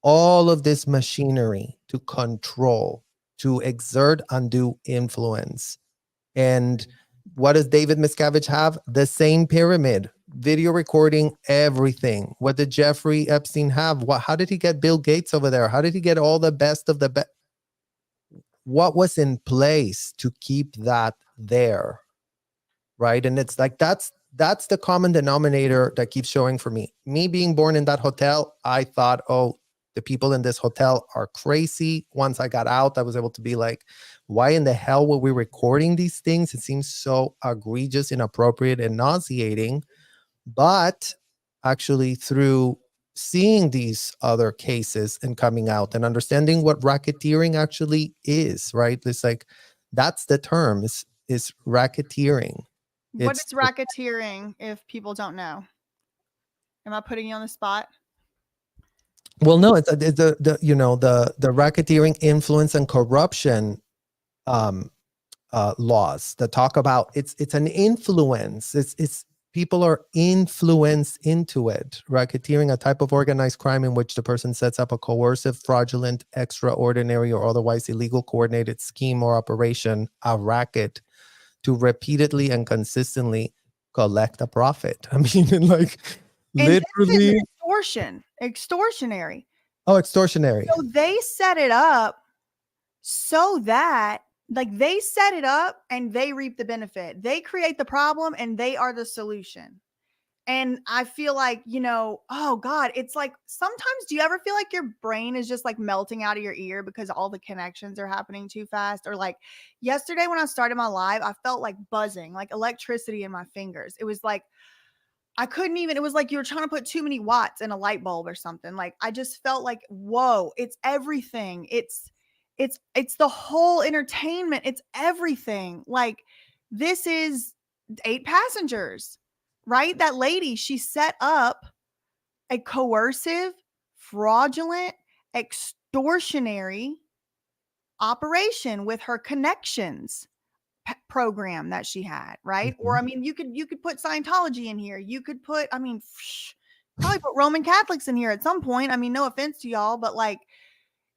F: All of this machinery to control, to exert undue influence. And what does David Miscavige have? The same pyramid, video recording, everything. What did Jeffrey Epstein have? How did he get Bill Gates over there? How did he get all the best of the best? What was in place to keep that there? Right. And it's like, that's the common denominator that keeps showing for me. Me being born in that hotel, I thought, oh, the people in this hotel are crazy. Once I got out, I was able to be like, why in the hell were we recording these things? It seems so egregious, inappropriate, and nauseating. But actually, through seeing these other cases and coming out and understanding what racketeering actually is, right? It's like, that's the term, is racketeering.
A: What is racketeering if people don't know? Am I putting you on the spot?
F: Well, no, it's the racketeering, influence, and corruption laws that talk about it's an influence. It's people are influenced into it. Racketeering, a type of organized crime in which the person sets up a coercive, fraudulent, extraordinary, or otherwise illegal coordinated scheme or operation, a racket, to repeatedly and consistently collect a profit. I mean, like,
A: And
F: literally.
A: Extortionary.
F: Oh, extortionary.
A: So they set it up so that, like, they set it up and they reap the benefit. They create the problem and they are the solution. And I feel like, oh God, it's like, sometimes do you ever feel like your brain is just like melting out of your ear because all the connections are happening too fast? Or like yesterday when I started my live, I felt like buzzing, like electricity in my fingers. It was like, I couldn't even, it was like you were trying to put too many watts in a light bulb or something. Like, I just felt like, whoa, it's everything. It's the whole entertainment. It's everything. Like, this is 8 passengers, right? That lady, she set up a coercive, fraudulent, extortionary operation with her connections program that she had, right?
F: Mm-hmm.
A: Or I mean, you could put Scientology in here. You could put, I mean, probably put Roman Catholics in here at some point. I mean, no offense to y'all, but like,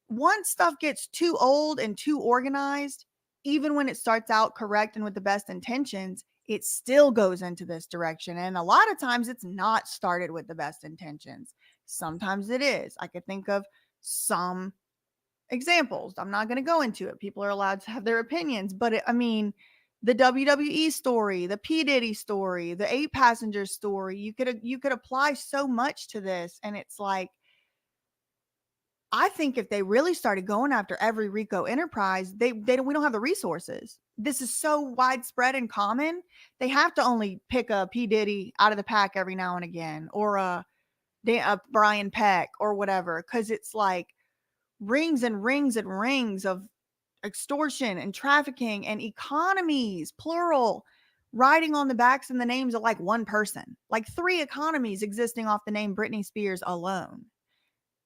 A: once stuff gets too old and too organized, even when it starts out correct and with the best intentions, it still goes into this direction. And a lot of times it's not started with the best intentions. Sometimes it is. I could think of some examples. I'm not going to go into it. People are allowed to have their opinions, but I mean, the WWE story, the P. Diddy story, the 8 passenger story, you could apply so much to this. And it's like, I think if they really started going after every RICO enterprise, we don't have the resources. This is so widespread and common. They have to only pick a P. Diddy out of the pack every now and again, or a Brian Peck or whatever. Cause it's like rings and rings and rings of extortion and trafficking and economies, plural, riding on the backs and the names of like one person, like 3 economies existing off the name Britney Spears alone.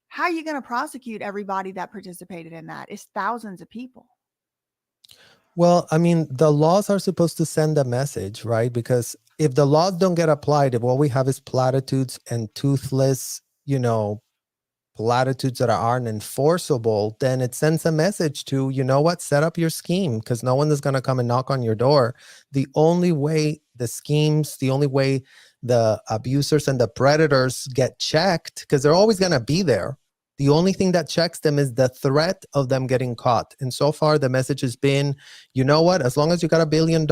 A: How are you going to prosecute everybody that participated in that? It's thousands of people.
F: Well, I mean, the laws are supposed to send a message, right? Because if the laws don't get applied, if all we have is platitudes and toothless, platitudes that aren't enforceable, then it sends a message to, set up your scheme, because no one is going to come and knock on your door. The only way the schemes, the only way the abusers and the predators get checked, because they're always going to be there. The only thing that checks them is the threat of them getting caught. And so far, the message has been, you know what? As long as you got $1 billion,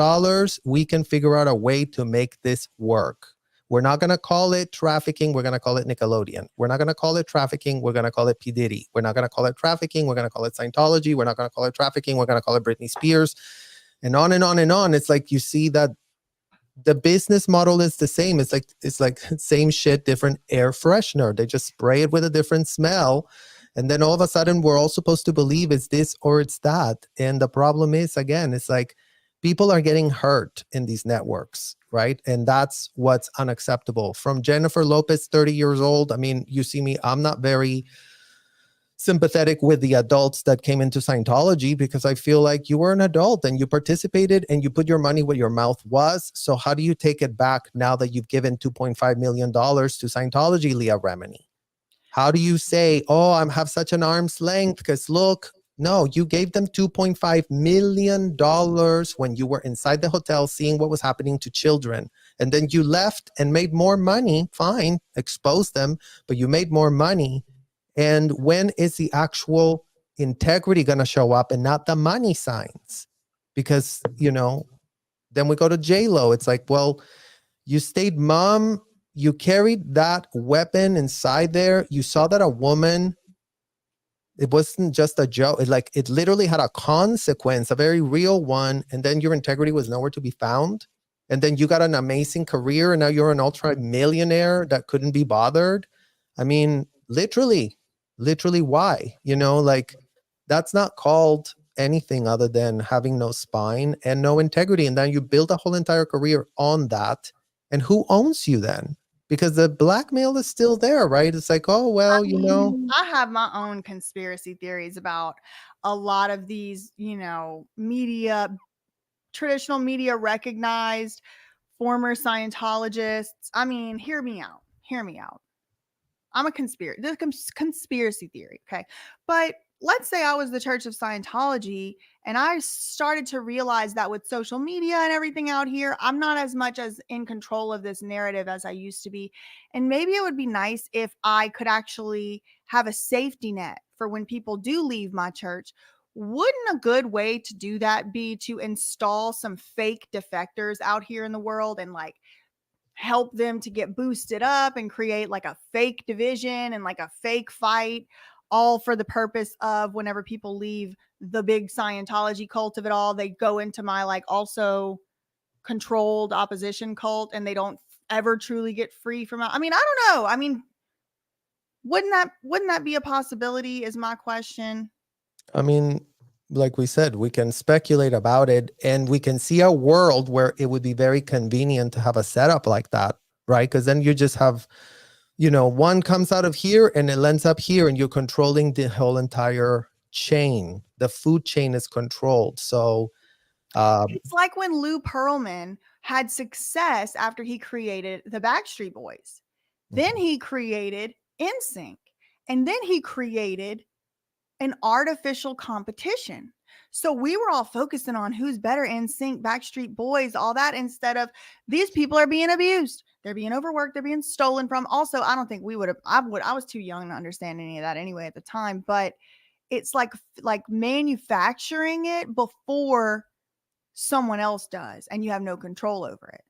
F: we can figure out a way to make this work. We're not going to call it trafficking. We're going to call it Nickelodeon. We're not going to call it trafficking. We're going to call it P. Diddy. We're not going to call it trafficking. We're going to call it Scientology. We're not going to call it trafficking. We're going to call it Britney Spears. And on and on and on. It's like you see that the business model is the same. It's like same shit, different air freshener. They just spray it with a different smell. And then all of a sudden we're all supposed to believe it's this or it's that. And the problem is, again, it's like people are getting hurt in these networks, right? And that's what's unacceptable. From Jennifer Lopez, 30 years old. I mean, you see me, I'm not very sympathetic with the adults that came into Scientology, because I feel like you were an adult and you participated and you put your money where your mouth was. So how do you take it back now that you've given $2.5 million to Scientology, Leah Remini? How do you say, oh, I have such an arm's length because look, No, you gave them $2.5 million when you were inside the hotel seeing what was happening to children. And then you left and made more money. Fine, expose them, but you made more money. And when is the actual integrity going to show up and not the money signs? Because, then we go to J-Lo. It's like, well, you stayed mum. You carried that weapon inside there. You saw that a woman, it wasn't just a joke. It literally had a consequence, a very real one. And then your integrity was nowhere to be found. And then you got an amazing career. And now you're an ultra millionaire that couldn't be bothered. I mean, literally why? That's not called anything other than having no spine and no integrity. And then you build a whole entire career on that. And who owns you then? Because the blackmail is still there, right? It's like, oh, well,
A: I have my own conspiracy theories about a lot of these, traditional media recognized former Scientologists. I mean, hear me out. I'm a conspiracy theory. Okay. But let's say I was the Church of Scientology and I started to realize that with social media and everything out here, I'm not as much as in control of this narrative as I used to be. And maybe it would be nice if I could actually have a safety net for when people do leave my church. Wouldn't a good way to do that be to install some fake defectors out here in the world and help them to get boosted up and create a fake division and a fake fight, all for the purpose of whenever people leave the big Scientology cult of it all, they go into my also controlled opposition cult and they don't ever truly get free from it. I mean, I don't know. I mean, wouldn't that be a possibility is my question.
F: I mean, like we said, we can speculate about it and we can see a world where it would be very convenient to have a setup like that, right? Because then you just have, one comes out of here and it ends up here and you're controlling the whole entire chain. The food chain is controlled. So
A: it's like when Lou Pearlman had success after he created the Backstreet Boys. Then he created NSYNC. And then he created an artificial competition. So we were all focusing on who's better, NSYNC, Backstreet Boys, all that, instead of these people are being abused. They're being overworked. They're being stolen from. Also, I don't think we would have, I was too young to understand any of that anyway at the time, but it's like manufacturing it before someone else does and you have no control over it.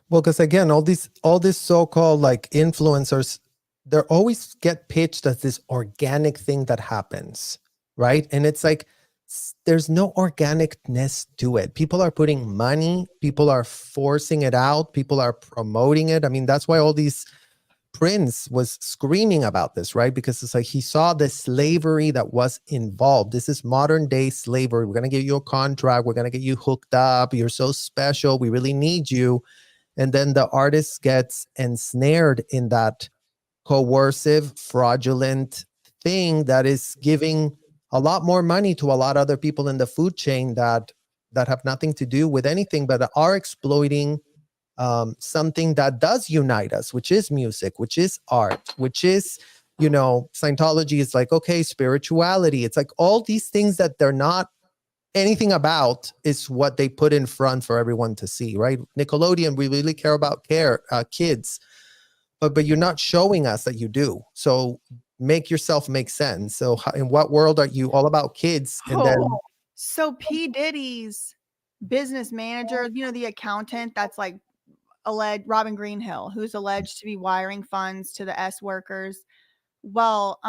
F: Well, because again, all these so-called influencers, they always get pitched as this organic thing that happens, right? And it's there's no organicness to it. People are putting money, people are forcing it out, people are promoting it. I mean, that's why all these Prince was screaming about this, right? Because it's he saw the slavery that was involved. This is modern day slavery. We're going to give you a contract. We're going to get you hooked up. You're so special. We really need you. And then the artist gets ensnared in that coercive, fraudulent thing that is giving a lot more money to a lot of other people in the food chain that have nothing to do with anything, but are exploiting something that does unite us, which is music, which is art, which is, Scientology is okay, spirituality. It's all these things that they're not anything about is what they put in front for everyone to see, right? Nickelodeon, we really care about kids, but you're not showing us that you do. So make yourself make sense. So in what world are you all about kids? And then
A: so P. Diddy's business manager, the accountant that's alleged, Robin Greenhill, who's alleged to be wiring funds to the S workers. Well,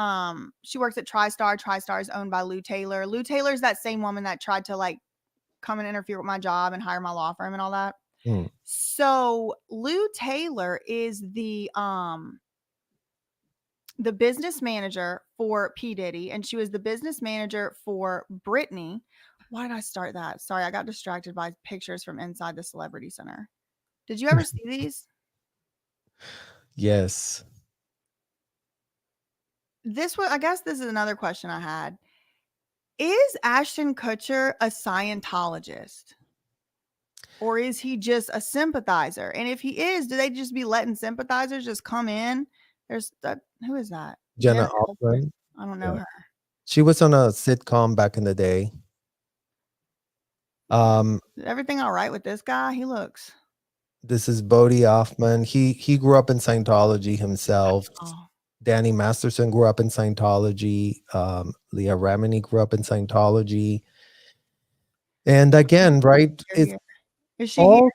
A: she works at TriStar. TriStar is owned by Lou Taylor. Lou Taylor's that same woman that tried to come and interfere with my job and hire my law firm and all that. So Lou Taylor is the business manager for P. Diddy, and she was the business manager for Britney. Why did I start that? Sorry, I got distracted by pictures from inside the Celebrity Center. Did you ever see these?
F: Yes.
A: I guess this is another question I had. Is Ashton Kutcher a Scientologist? Or is he just a sympathizer? And if he is, do they just be letting sympathizers just come in? There's that. Who is that?
F: Jenna Altman.
A: I don't know her.
F: She was on a sitcom back in the day.
A: Is everything all right with this guy? He looks.
F: This is Bodie Hoffman. He grew up in Scientology himself.
A: Oh,
F: Danny Masterson grew up in Scientology. Leah Remini grew up in Scientology. And again, right? It's
A: here. Is she here?
F: all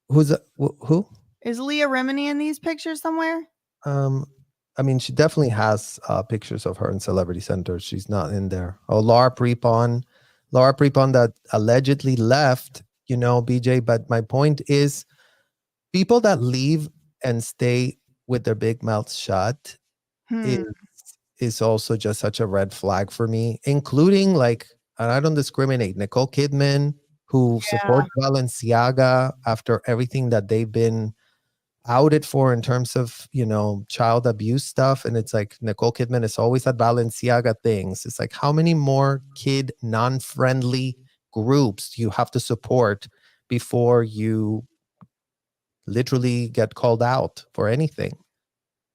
F: who?
A: Is Leah Remini in these pictures somewhere?
F: I mean, she definitely has pictures of her in Celebrity Center. She's not in there. Oh, Laura Prepon that allegedly left, BJ. But my point is, people that leave and stay with their big mouths shut
A: Hmm.
F: is also just such a red flag for me, including and I don't discriminate, Nicole Kidman, who supports Balenciaga after everything that they've been outed for in terms of, child abuse stuff. And it's like Nicole Kidman is always at Balenciaga things. It's like, how many more kid non-friendly groups do you have to support before you literally get called out for anything?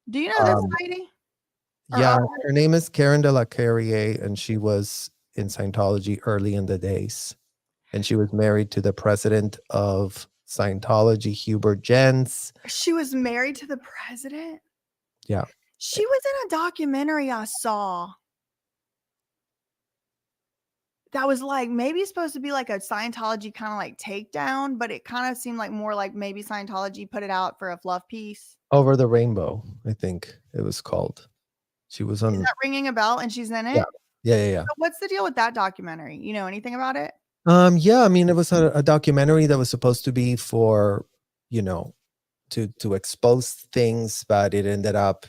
A: Do you know this lady? Or
F: Yeah,
A: are-
F: her name is Karen de la Carriere, and she was in Scientology early in the days. And she was married to the president of Scientology, Hubert Jens.
A: She was married to the president?
F: Yeah.
A: She was in a documentary I saw that was like maybe supposed to be like a Scientology kind of like takedown, but it kind of seemed like more like maybe Scientology put it out for a fluff piece.
F: Over the Rainbow, I think it was called. She was
A: Is
F: on.
A: that ringing a bell and she's in it?
F: Yeah. Yeah.
A: So what's the deal with that documentary? You know anything about it?
F: Yeah, I mean, it was a documentary that was supposed to be for, to expose things, but it ended up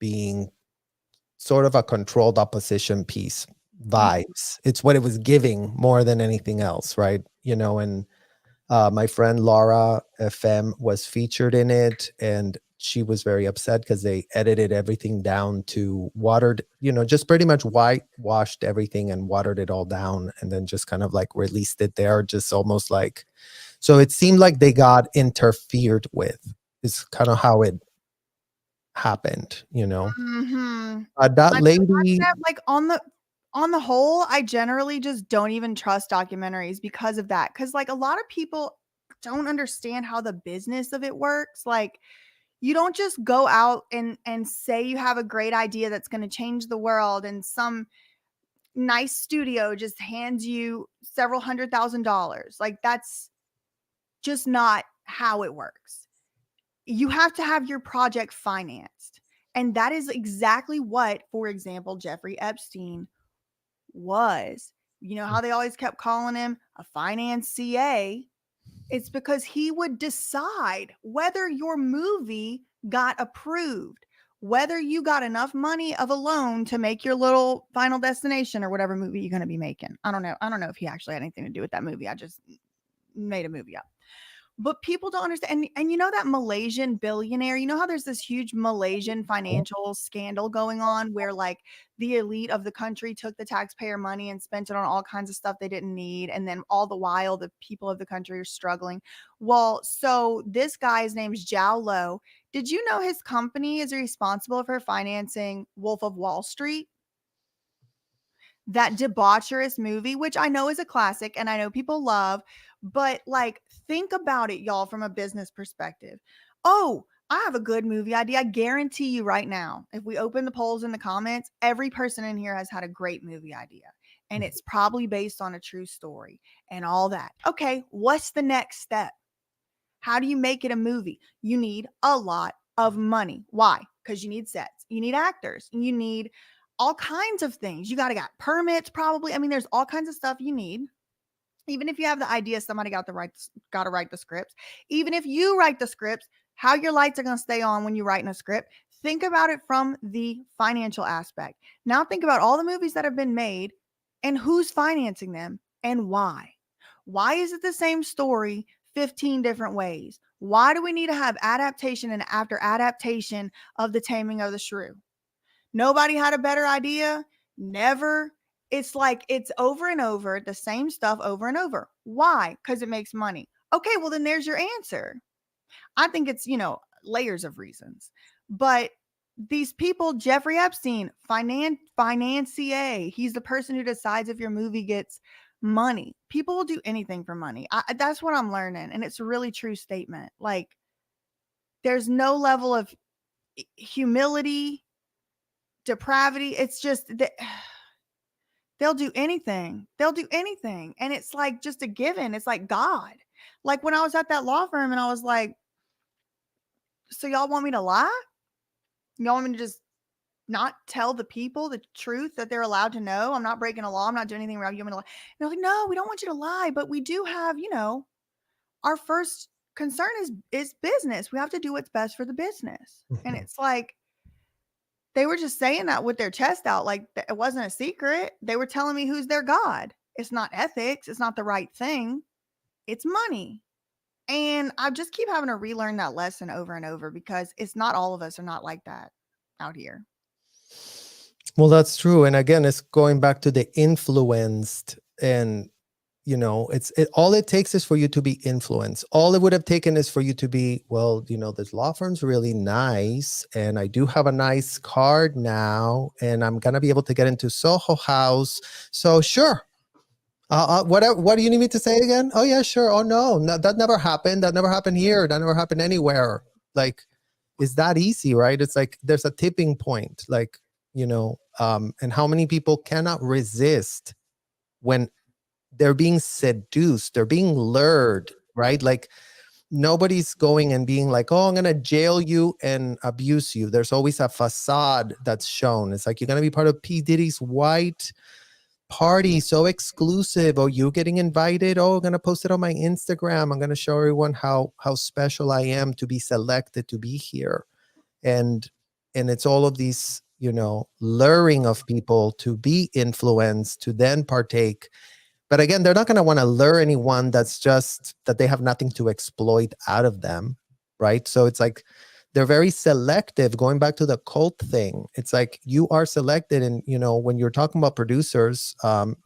F: being sort of a controlled opposition piece vibes. It's what it was giving more than anything else, right? And my friend Laura FM was featured in it, and she was very upset because they edited everything down to watered, just pretty much whitewashed everything and watered it all down, and then just kind of like released it there, just almost like, so it seemed like they got interfered with. Is kind of how it happened,
A: Mm-hmm.
F: that lady,
A: Like on the whole, I generally just don't even trust documentaries because of that. Because like a lot of people don't understand how the business of it works. Like you don't just go out and say you have a great idea that's going to change the world, and some nice studio just hands you several $100,000. Like that's just not how it works. You have to have your project financed. And that is exactly what, for example, Jeffrey Epstein was. You know how they always kept calling him a financier? It's because he would decide whether your movie got approved, whether you got enough money of a loan to make your little Final Destination or whatever movie you're going to be making. I don't know. I don't know if he actually had anything to do with that movie. I just made a movie up. But people don't understand. And you know that Malaysian billionaire, you know how there's this huge Malaysian financial scandal going on where like the elite of the country took the taxpayer money and spent it on all kinds of stuff they didn't need. And then all the while the people of the country are struggling. Well, so this guy's name's Zhao Lo. Did you know his company is responsible for financing Wolf of Wall Street? That debaucherous movie, which I know is a classic and I know people love, but like think about it, y'all, from a business perspective. Oh, I have a good movie idea. I guarantee you right now, if we open the polls in the comments, every person in here has had a great movie idea. And it's probably based on a true story and all that. Okay, what's the next step? How do you make it a movie? You need a lot of money. Why? Because you need sets, you need actors, you need all kinds of things. You got to got permits, probably. I mean, there's all kinds of stuff you need. Even if you have the idea, somebody got to write the scripts. Even if you write the scripts, how your lights are going to stay on when you're writing a script. Think about it from the financial aspect. Now think about all the movies that have been made and who's financing them and why. Why is it the same story 15 different ways? Why do we need to have adaptation and after adaptation of The Taming of the Shrew? Nobody had a better idea. Never. It's like it's over and over, the same stuff over and over. Why? Because it makes money. Okay, well, then there's your answer. I think it's, layers of reasons. But these people, Jeffrey Epstein, financier, he's the person who decides if your movie gets money. People will do anything for money. That's what I'm learning. And it's a really true statement. Like, there's no level of humility, depravity. It's just that they'll do anything. They'll do anything. And it's like just a given. It's like God. Like when I was at that law firm and I was like, so y'all want me to lie? Y'all want me to just not tell the people the truth that they're allowed to know? I'm not breaking a law. I'm not doing anything wrong. You want me to lie? And they're like, no, we don't want you to lie, but we do have, our first concern is business. We have to do what's best for the business. And it's like, they were just saying that with their chest out. Like it wasn't a secret. They were telling me who's their God. It's not ethics. It's not the right thing. It's money. And I just keep having to relearn that lesson over and over because it's not all of us are not like that out here.
F: Well, that's true. And again, it's going back to the influenced, and all it takes is for you to be influenced. All it would have taken is for you to be, well, this law firm's really nice, and I do have a nice card now, and I'm gonna be able to get into Soho House. So sure. What do you need me to say again? Oh yeah, sure. Oh no, that never happened. That never happened here. That never happened anywhere. Like, it's that easy, right? It's like there's a tipping point, like, and how many people cannot resist when they're being seduced, they're being lured, right? Like nobody's going and being like, oh, I'm going to jail you and abuse you. There's always a facade that's shown. It's like, you're going to be part of P. Diddy's white party, so exclusive. Oh, you getting invited? Oh, I'm going to post it on my Instagram. I'm going to show everyone how special I am to be selected to be here. And it's all of these, luring of people to be influenced, to then partake. But again, they're not going to want to lure anyone that's just that they have nothing to exploit out of them, right? So it's like they're very selective. Going back to the cult thing, it's like you are selected, and when you're talking about producers,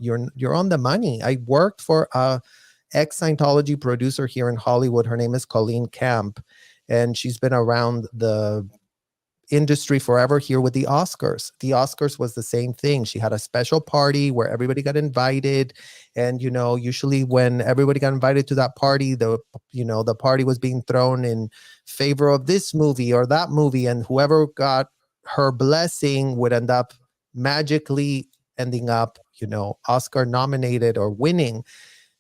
F: you're on the money. I worked for a ex-Scientology producer here in Hollywood. Her name is Colleen Camp, and she's been around the industry forever here with the Oscars. The Oscars was the same thing. She had a special party where everybody got invited, and usually when everybody got invited to that party, the party was being thrown in favor of this movie or that movie, and whoever got her blessing would end up magically ending up Oscar nominated or winning.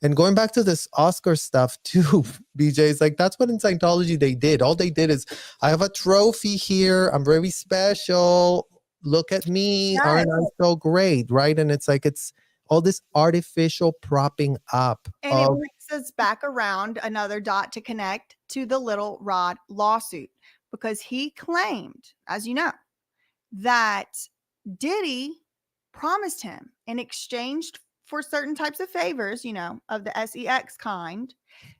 F: And going back to this Oscar stuff too, BJ, is like, that's what in Scientology they did. All they did is, I have a trophy here. I'm very special. Look at me.
A: Yes.
F: Aren't I so great? Right. And it's like, it's all this artificial propping up.
A: And it brings us back around, another dot to connect to the Little Rod lawsuit, because he claimed, as you know, that Diddy promised him in exchange for certain types of favors, of the sex kind,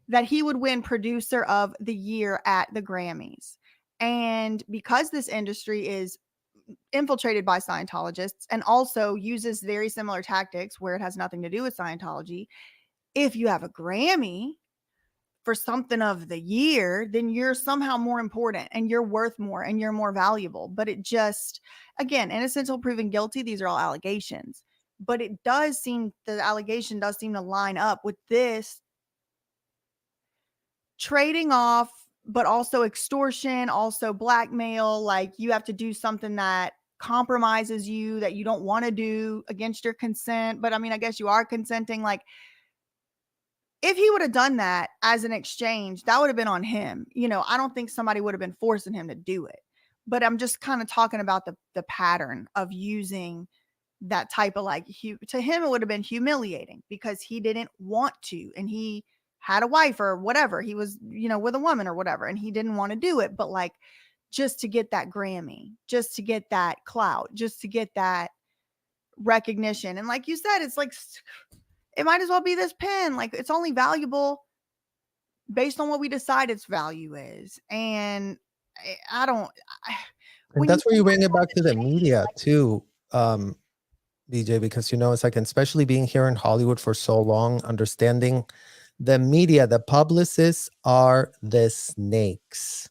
A: that he would win producer of the year at the Grammys. And because this industry is infiltrated by Scientologists and also uses very similar tactics where it has nothing to do with Scientology, if you have a Grammy for something of the year, then you're somehow more important and you're worth more and you're more valuable. But it just, again, innocent until proven guilty. These are all allegations. But the allegation does seem to line up with this trading off, but also extortion, also blackmail. Like, you have to do something that compromises you, that you don't want to do against your consent. But I mean, I guess you are consenting. Like, if he would have done that as an exchange, that would have been on him. I don't think somebody would have been forcing him to do it. But I'm just kind of talking about the pattern of using that type of to him, it would have been humiliating because he didn't want to, and he had a wife or whatever. He was, with a woman or whatever, and he didn't want to do it. But just to get that Grammy, just to get that clout, just to get that recognition. And like you said, it's like, it might as well be this pen. Like, it's only valuable based on what we decide its value is. And
F: and that's where you bring it back to the media too. BJ, because it's like, especially being here in Hollywood for so long, understanding the media, the publicists are the snakes.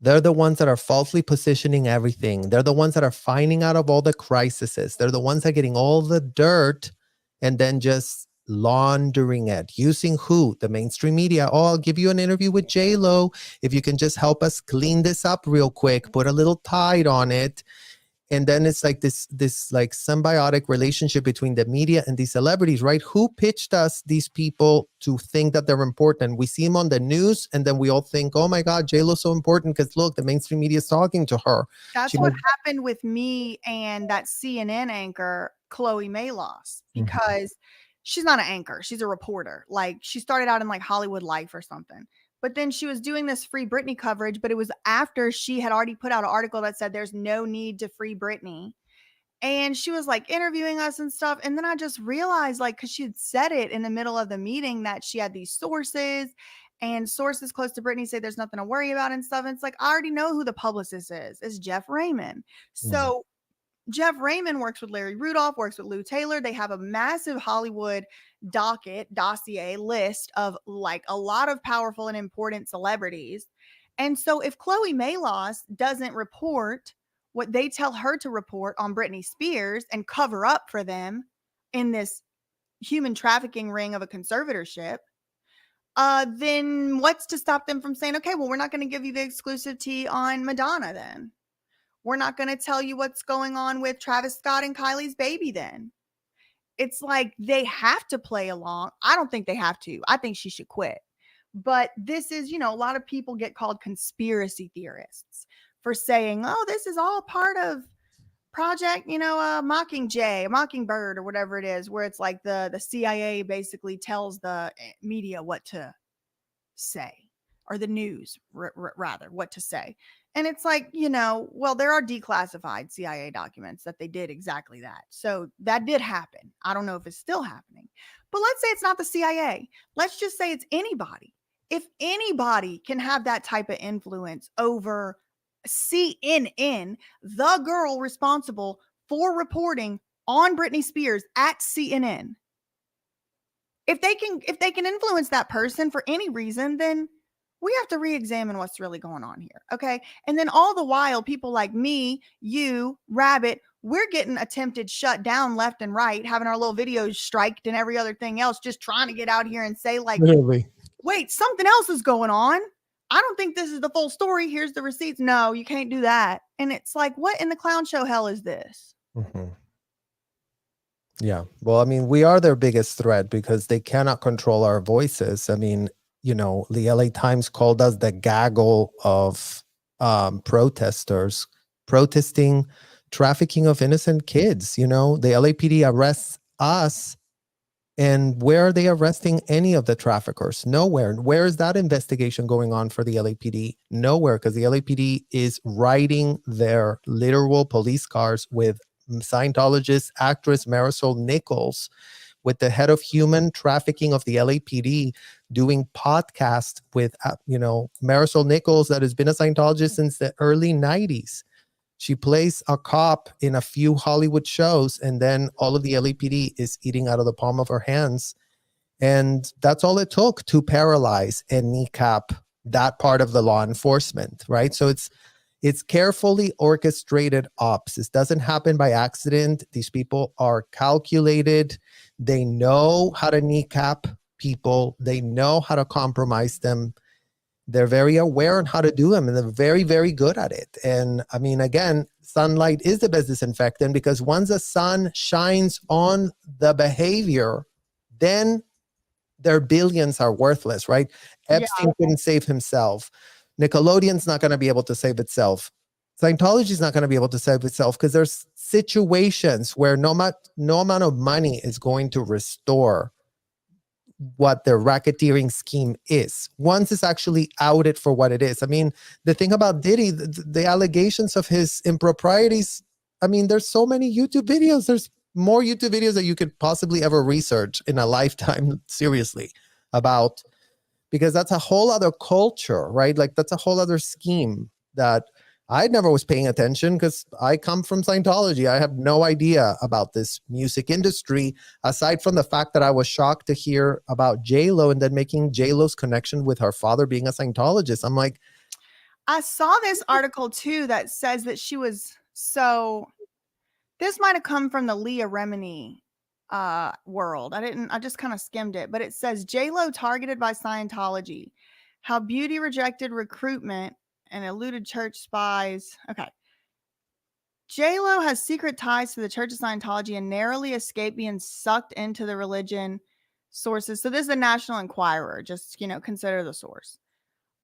F: They're the ones that are falsely positioning everything. They're the ones that are finding out of all the crises. They're the ones that are getting all the dirt and then just laundering it. Using who? The mainstream media. Oh, I'll give you an interview with J-Lo if you can just help us clean this up real quick, put a little tide on it. And then it's like this like symbiotic relationship between the media and these celebrities, right? Who pitched us these people to think that they're important? We see them on the news and then we all think, oh my God, J-Lo's so important because look, the mainstream media is talking to her.
A: That's what happened with me and that CNN anchor, Chloe Mayloss, because she's not an anchor. She's a reporter. Like she started out in like Hollywood Life or something. But then she was doing this Free Britney coverage, but it was after she had already put out an article that said there's no need to free Britney. And she was like interviewing us and stuff. And then I just realized, like, because she had said it in the middle of the meeting that she had these sources and sources close to Britney say there's nothing to worry about and stuff. And it's like, I already know who the publicist is. It's Jeff Raymond. So Jeff Raymond works with Larry Rudolph, works with Lou Taylor. They have a massive Hollywood dossier list of like a lot of powerful and important celebrities. And so if Chloe Mayloss doesn't report what they tell her to report on Britney Spears and cover up for them in this human trafficking ring of a conservatorship, then what's to stop them from saying, okay, well, we're not going to give you the exclusive tea on Madonna then. We're not going to tell you what's going on with Travis Scott and Kylie's baby then. It's like they have to play along. I don't think they have to. I think she should quit. But this is, you know, a lot of people get called conspiracy theorists for saying, oh, this is all part of Project, you know, Mockingbird or whatever it is, where it's like the CIA basically tells the media what to say, or the news rather, what to say. And it's like, you know, well, there are declassified CIA documents that they did exactly that. So that did happen. I don't know if it's still happening, but let's say it's not the CIA. Let's just say it's anybody. If anybody can have that type of influence over CNN, the girl responsible for reporting on Britney Spears at CNN, if they can influence that person for any reason, then we have to re-examine what's really going on here. Okay. And then all the while, people like me, you, Rabbit, we're getting attempted shut down left and right, having our little videos striked and every other thing else, just trying to get out here and say like, wait, something else is going on. I don't think this is the full story. Here's the receipts. No, you can't do that. And it's like, what in the clown show hell is this?
F: Yeah. Well, I mean, we are their biggest threat because they cannot control our voices. I mean, you know, the LA Times called us the gaggle of protesters protesting trafficking of innocent kids. You know, the LAPD arrests us. And where are they arresting any of the traffickers? Nowhere. Where is that investigation going on for the LAPD? Nowhere, because the LAPD is riding their literal police cars with Scientologist actress Marisol Nichols, with the head of human trafficking of the LAPD, doing podcast with, you know, Marisol Nichols, that has been a Scientologist since the early 90s. She plays a cop in a few Hollywood shows, and then all of the LAPD is eating out of the palm of her hands. And that's all it took to paralyze and kneecap that part of the law enforcement, right? So it's carefully orchestrated ops. This doesn't happen by accident. These people are calculated. They know how to kneecap people. They know how to compromise them. They're very aware on how to do them, and they're very, very good at it. And I mean, again, sunlight is the best disinfectant, because once the sun shines on the behavior, then their billions are worthless, right? Epstein couldn't save himself. Nickelodeon's not going to be able to save itself. Scientology is not going to be able to save itself, because there's situations where no amount of money is going to restore what the racketeering scheme is once it's actually outed for what it is. I mean, the thing about Diddy, the allegations of his improprieties, I mean, there's so many YouTube videos. There's more YouTube videos that you could possibly ever research in a lifetime, seriously, about, because that's a whole other culture, right? Like that's a whole other scheme that I never was paying attention, because I come from Scientology. I have no idea about this music industry, aside from the fact that I was shocked to hear about J-Lo and then making J-Lo's connection with her father being a Scientologist. I'm like,
A: I saw this article too that says that she was this might have come from the Leah Remini world. I just kind of skimmed it, but it says J-Lo targeted by Scientology, how beauty rejected recruitment and eluded church spies. Okay. J-Lo has secret ties to the Church of Scientology and narrowly escaped being sucked into the religion sources. So this is a National Enquirer. Just, consider the source.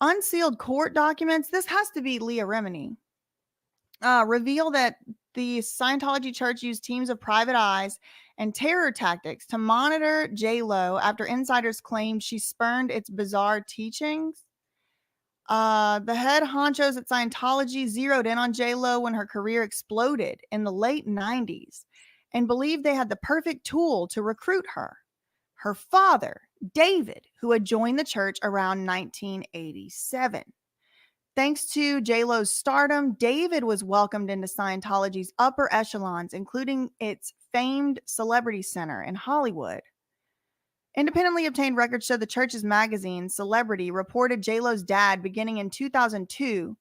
A: Unsealed court documents. This has to be Leah Remini. Reveal that the Scientology church used teams of private eyes and terror tactics to monitor J-Lo after insiders claimed she spurned its bizarre teachings. The head honchos at Scientology zeroed in on J-Lo when her career exploded in the late 90s and believed they had the perfect tool to recruit her. Her father, David, who had joined the church around 1987. Thanks to J-Lo's stardom, David was welcomed into Scientology's upper echelons, including its famed Celebrity Center in Hollywood. Independently obtained records show the church's magazine, Celebrity, reported J-Lo's dad beginning in 2002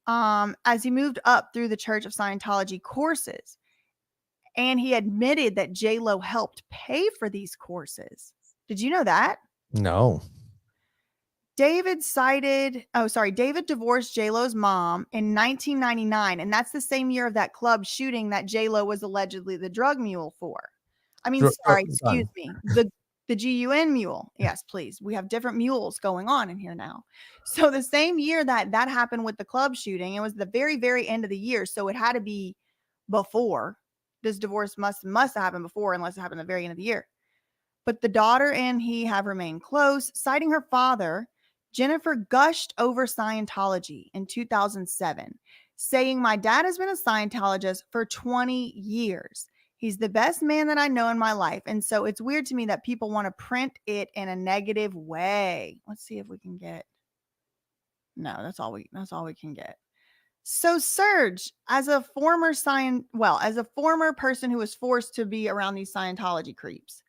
A: as he moved up through the Church of Scientology courses. And he admitted that J-Lo helped pay for these courses. Did you know that?
F: No.
A: David divorced J-Lo's mom in 1999, and that's the same year of that club shooting that J-Lo was allegedly the drug mule for. Excuse me. The GUN mule. Yes, please. We have different mules going on in here now. So the same year that happened with the club shooting, it was the very, very end of the year. So it had to be before. This divorce must have happened before, unless it happened at the very end of the year. But the daughter and he have remained close. Citing her father, Jennifer gushed over Scientology in 2007, saying, "My dad has been a Scientologist for 20 years. He's the best man that I know in my life. And so it's weird to me that people want to print it in a negative way." Let's see if we can get. No, that's all we can get. So Serge, as a former person who was forced to be around these Scientology creeps,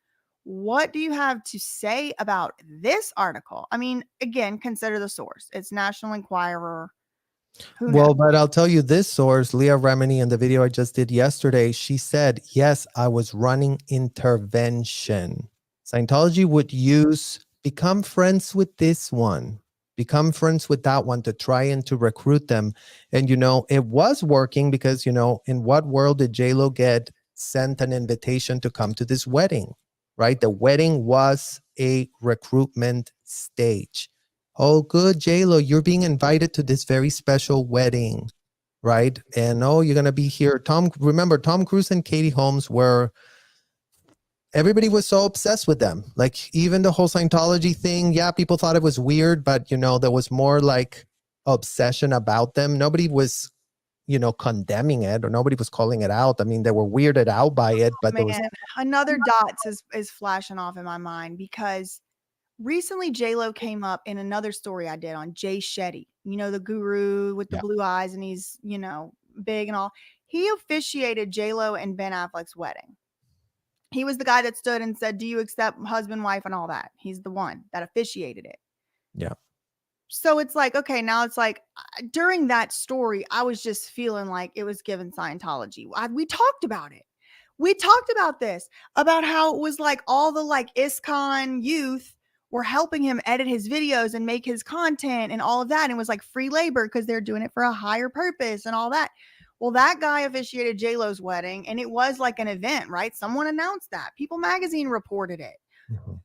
A: what do you have to say about this article? I mean, again, consider the source. It's National Enquirer.
F: Well, but I'll tell you this source, Leah Remini, in the video I just did yesterday, she said, yes, I was running intervention. Scientology would become friends with this one, become friends with that one to try and to recruit them. And, it was working because, in what world did J-Lo get sent an invitation to come to this wedding, right? The wedding was a recruitment stage. Oh, good, J-Lo, you're being invited to this very special wedding, right? And you're going to be here. Remember, Tom Cruise and Katie Holmes everybody was so obsessed with them. Like even the whole Scientology thing, yeah, people thought it was weird, but there was more like obsession about them. Nobody was, condemning it, or nobody was calling it out. I mean, they were weirded out by it, but there was
A: another dots is flashing off in my mind because recently, J-Lo came up in another story I did on Jay Shetty, the guru with the blue eyes, and he's, big and all. He officiated J-Lo and Ben Affleck's wedding. He was the guy that stood and said, "Do you accept husband, wife, and all that?" He's the one that officiated it.
F: Yeah.
A: So it's like, okay, now it's like during that story, I was just feeling like it was given Scientology. We talked about it. We talked about this, about how it was like all the like ISKCON youth were helping him edit his videos and make his content and all of that. And it was like free labor because they're doing it for a higher purpose and all that. Well, that guy officiated J-Lo's wedding and it was like an event, right? Someone announced that. People Magazine reported it. Mm-hmm.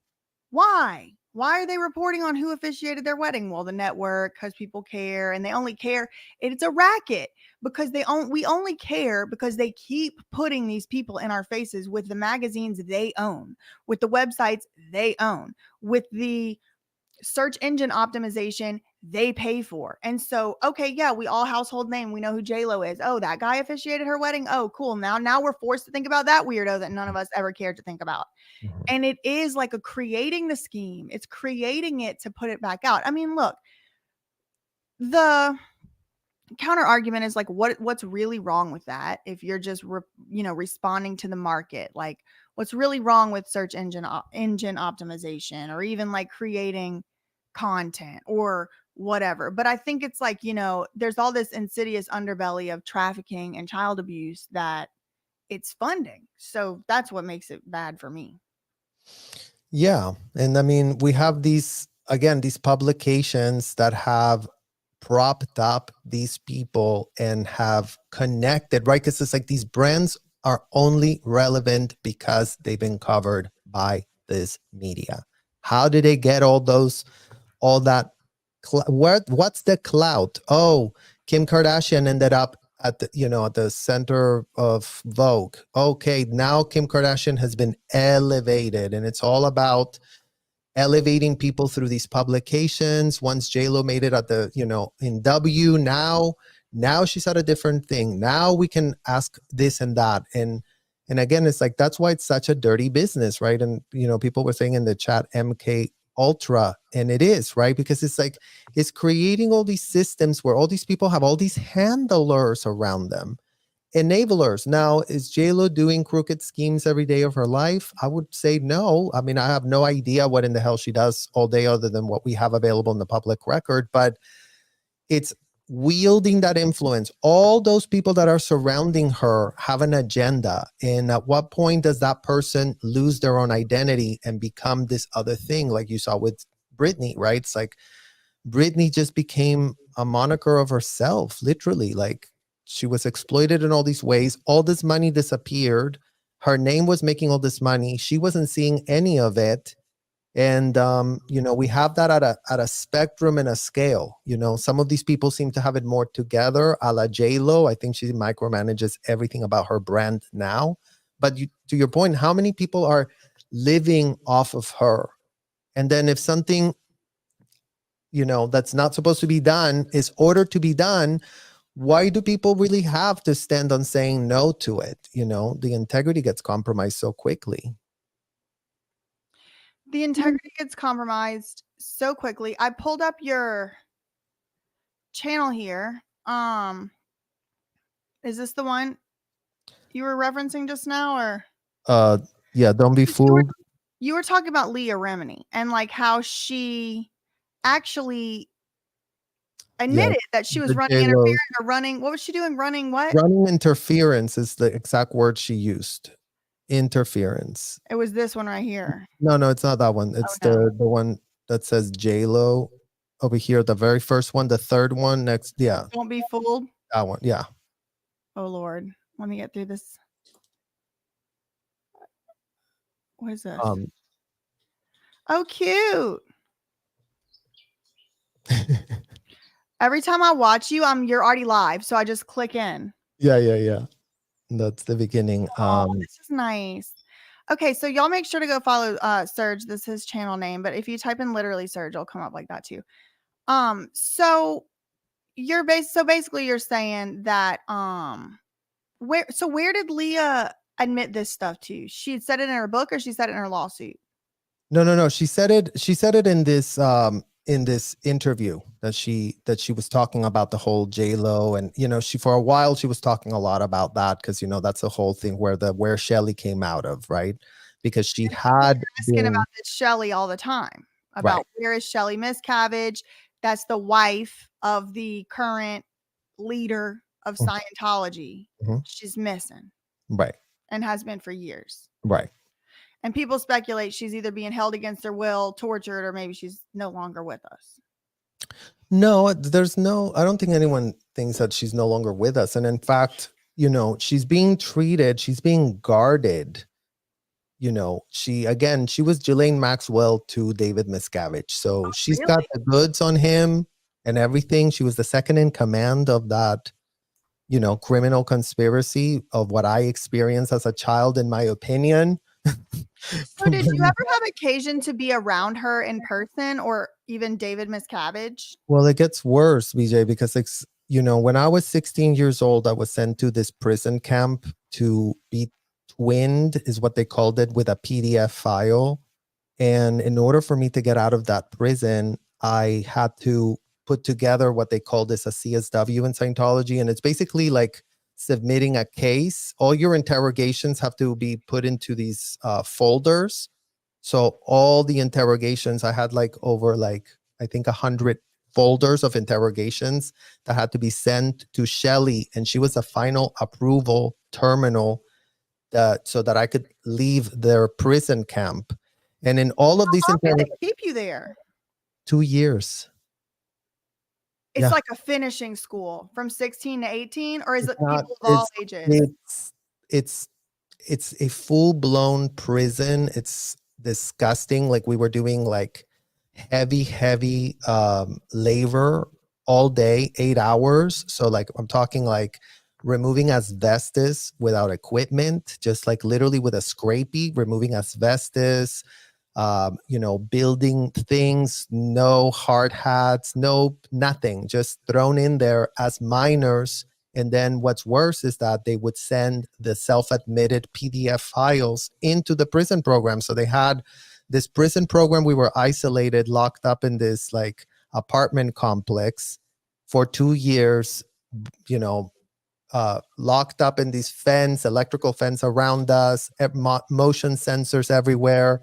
A: Why? Why are they reporting on who officiated their wedding? Well, the network, because people care, and they only care. It's a racket because we only care because they keep putting these people in our faces with the magazines they own, with the websites they own, with the search engine optimization they pay for. And so, okay, yeah, we all household name. We know who J-Lo is. Oh, that guy officiated her wedding. Oh, cool. Now we're forced to think about that weirdo that none of us ever cared to think about. Mm-hmm. And it is like creating the scheme. It's creating it to put it back out. I mean, look, the counter argument is like, what's really wrong with that? If you're just, responding to the market, like what's really wrong with search engine optimization, or even like creating content or whatever. But I think it's like, there's all this insidious underbelly of trafficking and child abuse that it's funding. So that's what makes it bad for me.
F: Yeah. And I mean, we have these publications that have propped up these people and have connected, right? Because it's like these brands are only relevant because they've been covered by this media. How did they get all that? What's the clout? Oh, Kim Kardashian ended up at the center of Vogue. Okay, now Kim Kardashian has been elevated, and it's all about elevating people through these publications. Once JLo made it at the in W, now she's at a different thing. Now we can ask this and that, and again, it's like that's why it's such a dirty business, right? And people were saying in the chat MK Ultra, and it is, right? Because it's like it's creating all these systems where all these people have all these handlers around them, enablers. Now, is JLo doing crooked schemes every day of her life? I would say no. I mean, I have no idea what in the hell she does all day other than what we have available in the public record, but it's wielding that influence. All those people that are surrounding her have an agenda. And at what point does that person lose their own identity and become this other thing? Like you saw with Britney, right? It's like Britney just became a moniker of herself, literally. Like she was exploited in all these ways. All this money disappeared. Her name was making all this money. She wasn't seeing any of it. And, we have that at a spectrum and a scale. Some of these people seem to have it more together, a la JLo. I think she micromanages everything about her brand now. But to your point, how many people are living off of her? And then if something, that's not supposed to be done is ordered to be done, why do people really have to stand on saying no to it? The integrity gets compromised so quickly.
A: The integrity gets compromised so quickly. I pulled up your channel here. Is this the one you were referencing just now, or?
F: Yeah, don't be fooled.
A: You were talking about Leah Remini and like how she actually admitted that she was running interference or running. What was she doing? Running what?
F: Running interference is the exact word she used. Interference.
A: It was this one right here.
F: No, it's not that one. It's the one that says JLo over here. The very first one, the third one next. Yeah.
A: Don't be fooled.
F: That one. Yeah.
A: Oh Lord. Let me get through this. What is this? Oh, cute. Every time I watch you, you're already live, so I just click in.
F: Yeah. That's the beginning.
A: This is nice. Okay, so y'all make sure to go follow Serge. This is his channel name, but if you type in literally Serge, it'll come up like that too. So basically you're saying that where did Leah admit this stuff to? She had said it in her book, or she said it in her lawsuit?
F: No. She said it in this interview that she was talking about the whole JLo, and she for a while she was talking a lot about that because that's the whole thing where Shelly came out of, right? Because she had
A: asking about this Shelly all the time about where is Shelly Miscavige? That's the wife of the current leader of Scientology. Mm-hmm. She's missing,
F: right,
A: and has been for years,
F: right.
A: And people speculate she's either being held against her will, tortured, or maybe she's no longer with us.
F: No, I don't think anyone thinks that she's no longer with us. And in fact, she's being treated, she's being guarded. She was Ghislaine Maxwell to David Miscavige. So she's got the goods on him and everything. She was the second in command of that, criminal conspiracy of what I experienced as a child, in my opinion.
A: So did you ever have occasion to be around her in person, or even David Miscavige?
F: Well, it gets worse, BJ, because when I was 16 years old, I was sent to this prison camp to be twinned, is what they called it, with a PDF file. And in order for me to get out of that prison, I had to put together what they call this a CSW in Scientology. And it's basically like submitting a case. All your interrogations have to be put into these folders. So all the interrogations, I had over I think 100 folders of interrogations that had to be sent to Shelly, and she was the final approval terminal so that I could leave their prison camp. And in all of these
A: How long did they keep you there?
F: 2 years.
A: It's
F: Yeah.
A: like a finishing school from 16 to 18, or is it
F: Not-
A: people of all ages?
F: It's a full-blown prison. It's disgusting. Like, we were doing like heavy labor all day, 8 hours. So like, I'm talking like removing asbestos without equipment, just like literally with a scrapie, removing asbestos, building things, no hard hats, nothing, just thrown in there as minors. And then what's worse is that they would send the self-admitted PDF files into the prison program. So they had this prison program. We were isolated, locked up in this like apartment complex for 2 years, locked up in these electrical fence around us, motion sensors everywhere.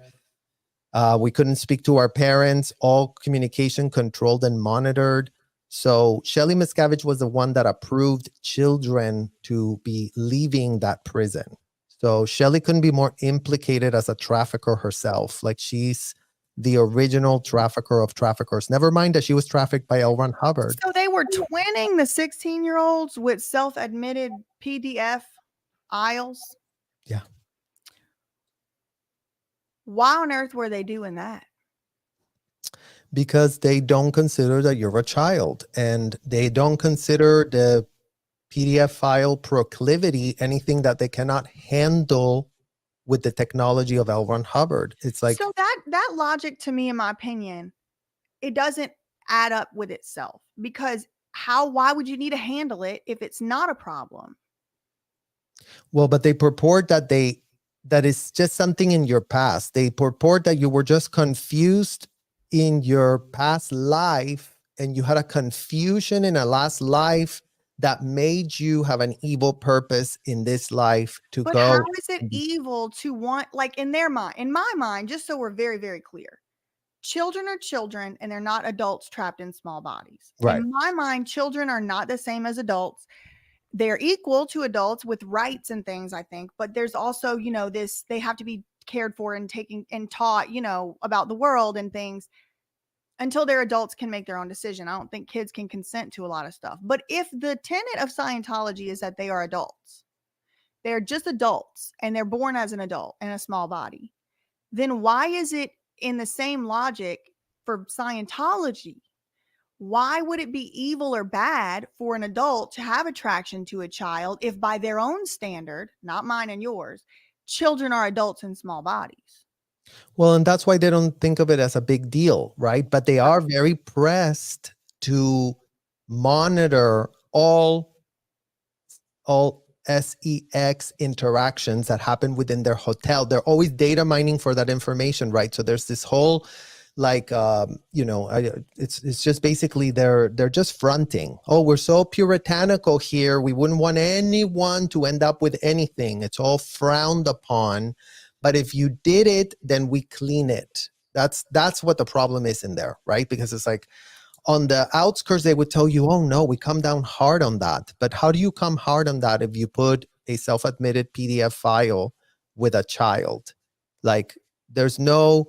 F: We couldn't speak to our parents, all communication controlled and monitored. So Shelly Miscavige was the one that approved children to be leaving that prison. So Shelly couldn't be more implicated as a trafficker herself. Like, she's the original trafficker of traffickers. Never mind that she was trafficked by L. Ron Hubbard.
A: So they were twinning the 16-year-olds with self-admitted PDF aisles.
F: Yeah.
A: Why on earth were they doing that?
F: Because they don't consider that you're a child, and they don't consider the PDF file proclivity anything that they cannot handle with the technology of L. Ron Hubbard. It's like,
A: so that logic, to me, in my opinion, it doesn't add up with itself, because why would you need to handle it if it's not a problem?
F: well, but they purport that is just something in your past. They purport that you were just confused in your past life, and you had a confusion in a last life that made you have an evil purpose in this life to
A: But
F: go.
A: how is it evil to want, like, in their mind, in my mind, just so we're very, very clear, children are children, and they're not adults trapped in small bodies.
F: Right.
A: In my mind, children are not the same as adults. They're equal to adults with rights and things, I think, but there's also, they have to be cared for and taken and taught, about the world and things until they're adults, can make their own decision. I don't think kids can consent to a lot of stuff. But if the tenet of Scientology is that they are adults, they're just adults, and they're born as an adult in a small body, then why is it in the same logic for Scientology? Why would it be evil or bad for an adult to have attraction to a child if, by their own standard, not mine and yours, children are adults in small bodies?
F: Well, and that's why they don't think of it as a big deal, right? But they are very pressed to monitor all SEX interactions that happen within their hotel. They're always data mining for that information, right? So there's this whole like it's just basically they're just fronting. Oh, we're so puritanical here, we wouldn't want anyone to end up with anything. It's all frowned upon, but if you did it, then we clean it. That's what the problem is in there, right? Because it's like, on the outskirts, they would tell you, oh no, we come down hard on that. But how do you come hard on that if you put a self-admitted PDF file with a child? Like, there's no,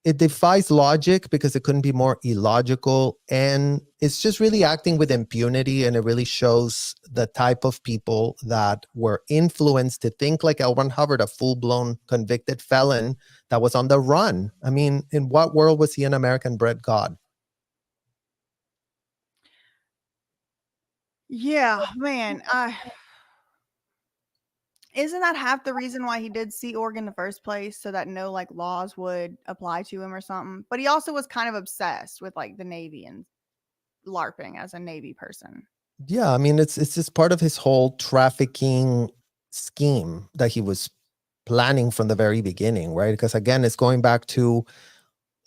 F: it defies logic, because it couldn't be more illogical. And it's just really acting with impunity. And it really shows the type of people that were influenced to think like L. Ron Hubbard, a full-blown convicted felon that was on the run. I mean, in what world was he an American-bred god?
A: Yeah, man. Isn't that half the reason why he did Sea Org in the first place, so that no like laws would apply to him or something? But he also was kind of obsessed with like the Navy and LARPing as a Navy person.
F: Yeah, I mean, it's just part of his whole trafficking scheme that he was planning from the very beginning, right? Because again, it's going back to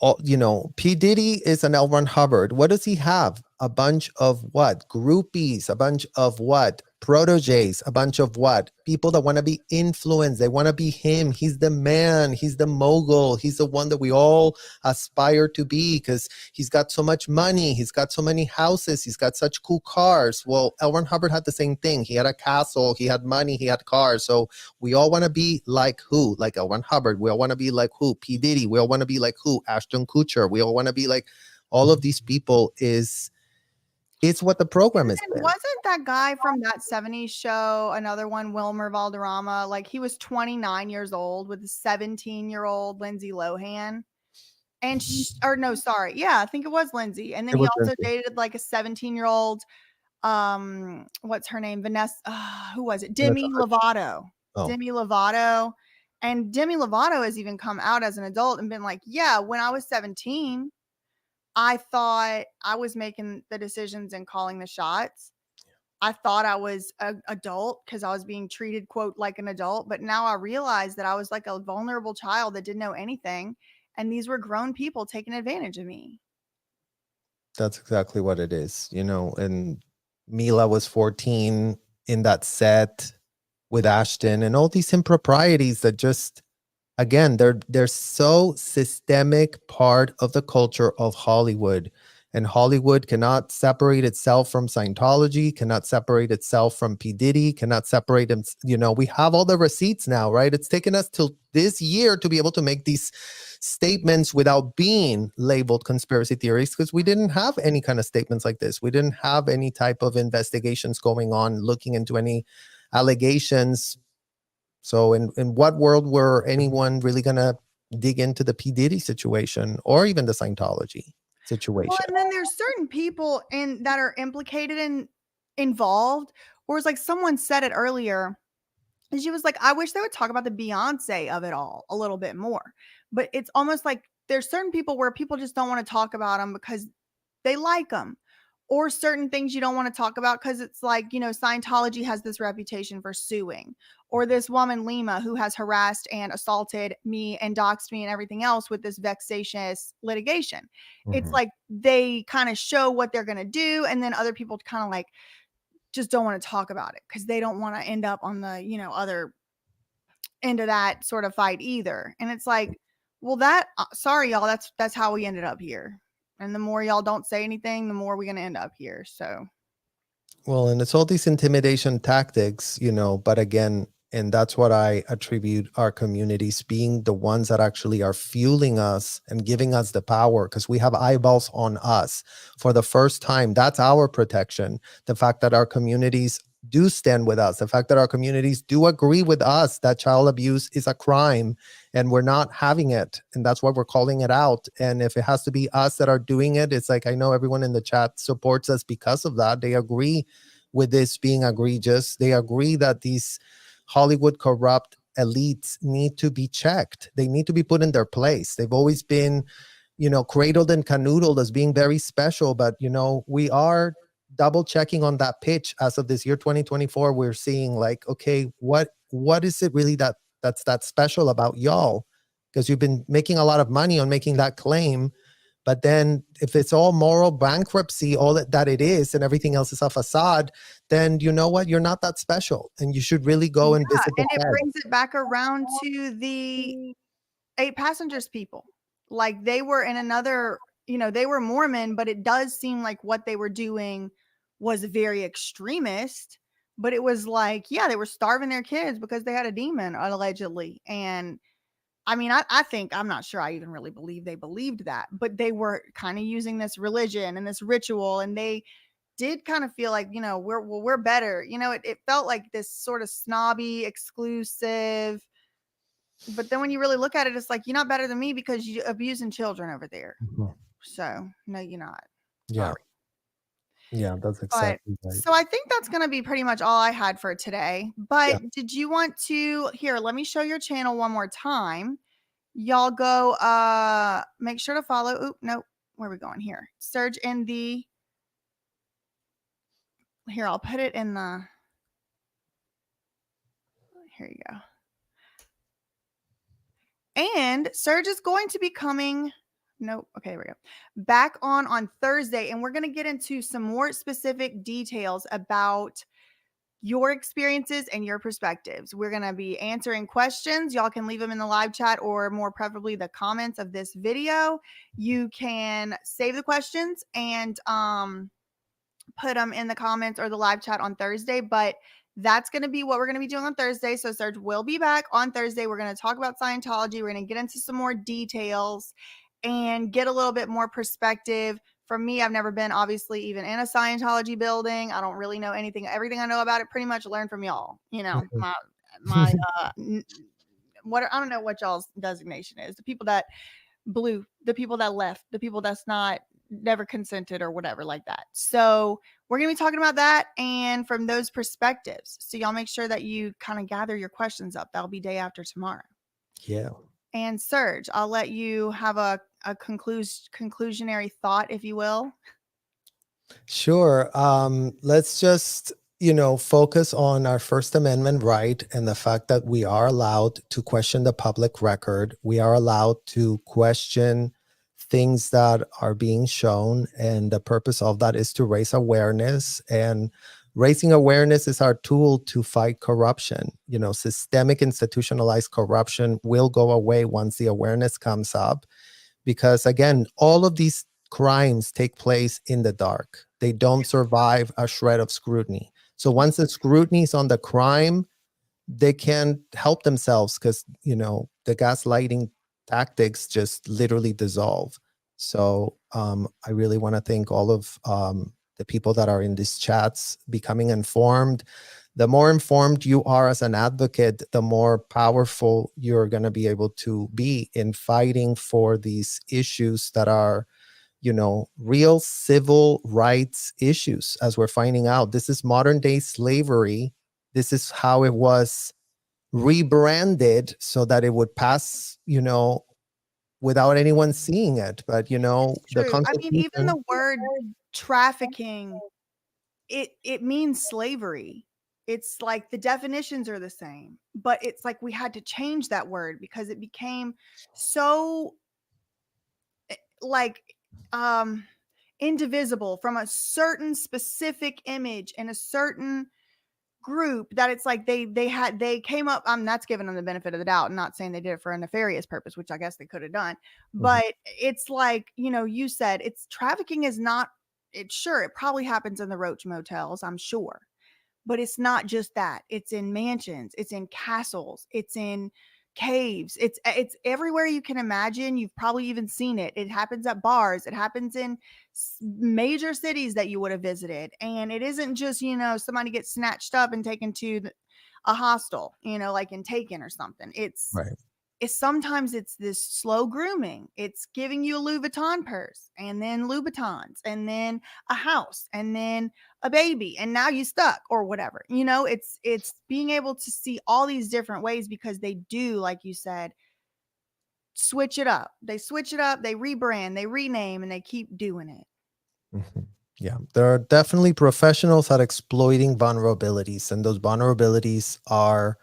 F: all, P. Diddy is an L. Ron Hubbard. What does he have? a bunch of what? Groupies, a bunch of what? Proteges, a bunch of what? People that want to be influenced. They want to be him. He's the man. He's the mogul. He's the one that we all aspire to be because he's got so much money. He's got so many houses. He's got such cool cars. Well, L. Ron Hubbard had the same thing. He had a castle. He had money. He had cars. So we all want to be like who? Like L. Ron Hubbard. We all want to be like who? P. Diddy. We all want to be like who? Ashton Kutcher. We all want to be like all of these people. It's what the program is.
A: And wasn't that guy from that 70s show, another one, Wilmer Valderrama, like he was 29 years old with a 17-year-old Lindsay Lohan? And or no, sorry. Yeah, I think it was Lindsay. And then
F: It
A: he
F: was
A: also
F: Lindsay.
A: dated like a 17-year-old what's her name? Vanessa, who was it? Demi Lovato.
F: Oh.
A: Demi Lovato. And Demi Lovato has even come out as an adult and been like, yeah, when I was 17, I thought I was making the decisions and calling the shots. I thought I was an adult because I was being treated, quote, like an adult. But now I realize that I was like a vulnerable child that didn't know anything. And these were grown people taking advantage of me.
F: That's exactly what it is, and Mila was 14 in that set with Ashton and all these improprieties that just, again, they're so systemic part of the culture of Hollywood. And Hollywood cannot separate itself from Scientology, cannot separate itself from P. Diddy, cannot separate them. We have all the receipts now, right? It's taken us till this year to be able to make these statements without being labeled conspiracy theories because we didn't have any kind of statements like this. We didn't have any type of investigations going on, looking into any allegations. So in what world were anyone really going to dig into the P. Diddy situation or even the Scientology situation?
A: Well, and then there's certain people that are implicated and involved, or it's like someone said it earlier. And she was like, I wish they would talk about the Beyonce of it all a little bit more. But it's almost like there's certain people where people just don't want to talk about them because they like them, or certain things you don't want to talk about because it's like, Scientology has this reputation for suing, or this woman, Lima, who has harassed and assaulted me and doxed me and everything else with this vexatious litigation. It's like they kind of show what they're going to do. And then other people kind of like just don't want to talk about it because they don't want to end up on the, other end of that sort of fight either. And it's like, well, sorry, y'all, that's how we ended up here. And the more y'all don't say anything, the more we're going to end up here. So,
F: well, and it's all these intimidation tactics, but again, and that's what I attribute our communities being the ones that actually are fueling us and giving us the power because we have eyeballs on us for the first time. That's our protection. The fact that our communities do stand with us, the fact that our communities do agree with us that child abuse is a crime and we're not having it. And that's why we're calling it out. And if it has to be us that are doing it, it's like, I know everyone in the chat supports us because of that. They agree with this being egregious. They agree that these Hollywood corrupt elites need to be checked. They need to be put in their place. They've always been, cradled and canoodled as being very special. But, we are double checking on that pitch as of this year, 2024. We're seeing like, okay, what is it really that's that special about y'all? Because you've been making a lot of money on making that claim. But then if it's all moral bankruptcy, all that it is, and everything else is a facade, then you know what? You're not that special. And you should really go and visit the
A: and it
F: Fed.
A: brings it back around to the 8 Passengers people. Like they were in another, they were Mormon, but it does seem like what they were doing was very extremist. But it was like, yeah, they were starving their kids because they had a demon, allegedly. And I mean, I think, I'm not sure I even really believe they believed that, but they were kind of using this religion and this ritual, and they did kind of feel like, we're better. It felt like this sort of snobby, exclusive. But then when you really look at it, it's like, you're not better than me because you're abusing children over there. So no, you're not.
F: Yeah.
A: Sorry.
F: Yeah, that's exactly right.
A: So I think that's going to be pretty much all I had for today. But did you want to, here, let me show your channel one more time. Y'all go, make sure to follow. Oop, nope. Where are we going here? Serge in the, here, I'll put it in the, here you go. And Serge is going to be coming Nope. Okay, here we go. Back on Thursday, and we're going to get into some more specific details about your experiences and your perspectives. We're going to be answering questions. Y'all can leave them in the live chat or more preferably the comments of this video. You can save the questions and put them in the comments or the live chat on Thursday, but that's going to be what we're going to be doing on Thursday. So Serge will be back on Thursday. We're going to talk about Scientology. We're going to get into some more details and get a little bit more perspective. For me, I've never been obviously even in a Scientology building. I don't really know anything. Everything I know about it pretty much learned from y'all. You know, my what I don't know what y'all's designation is. The people that the people that left, the people that's not never consented or whatever like that. So we're going to be talking about that and from those perspectives. So y'all make sure that you kind of gather your questions up. That'll be day after tomorrow.
F: Yeah.
A: And Serge, I'll let you have a conclusionary thought, if you will.
F: Sure. Let's just, focus on our First Amendment right and the fact that we are allowed to question the public record. We are allowed to question things that are being shown. And the purpose of that is to raise awareness. And raising awareness is our tool to fight corruption. Systemic institutionalized corruption will go away once the awareness comes up. Because again, all of these crimes take place in the dark. They don't survive a shred of scrutiny. So once the scrutiny is on the crime, they can't help themselves because, the gaslighting tactics just literally dissolve. So I really want to thank all of the people that are in these chats becoming informed. The more informed you are as an advocate, the more powerful you're going to be able to be in fighting for these issues that are, real civil rights issues. As we're finding out, this is modern day slavery. This is how it was rebranded so that it would pass, without anyone seeing it. But, the
A: True. I mean, even
F: Constitution.
A: the word trafficking, it means slavery. It's like the definitions are the same, but it's like we had to change that word because it became so like indivisible from a certain specific image and a certain group that it's like they came up. That's giving them the benefit of the doubt and not saying they did it for a nefarious purpose, which I guess they could have done. But it's like, you said it's trafficking is not, it's sure it probably happens in the roach motels, I'm sure. But it's not just that. It's in mansions, it's in castles, it's in caves, it's everywhere you can imagine. You've probably even seen it. It happens at bars, it happens in major cities that you would have visited. And it isn't just, somebody gets snatched up and taken to a hostel, like in Taken or something. It's
F: Right.
A: Sometimes it's this slow grooming. It's giving you a Louis Vuitton purse and then Louboutins and then a house and then a baby and now you stuck or whatever. It's being able to see all these different ways because they do, like you said, switch it up. They switch it up, they rebrand, they rename, and they keep doing it.
F: Yeah, there are definitely professionals at exploiting vulnerabilities, and those vulnerabilities are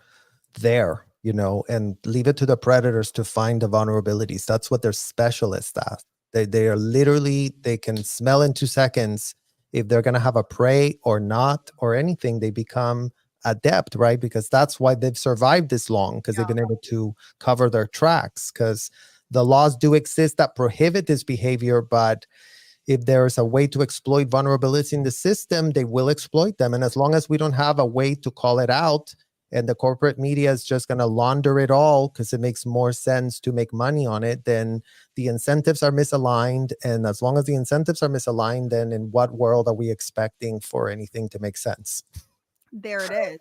F: there, and leave it to the predators to find the vulnerabilities. That's what they're specialists at. They are literally, they can smell in 2 seconds if they're going to have a prey or not or anything. They become adept, right? Because that's why they've survived this long, because they've been able to cover their tracks, because the laws do exist that prohibit this behavior. But if there's a way to exploit vulnerabilities in the system, they will exploit them. And as long as we don't have a way to call it out, and the corporate media is just going to launder it all because it makes more sense to make money on it, then the incentives are misaligned. And as long as the incentives are misaligned, then in what world are we expecting for anything to make sense?
A: There it is.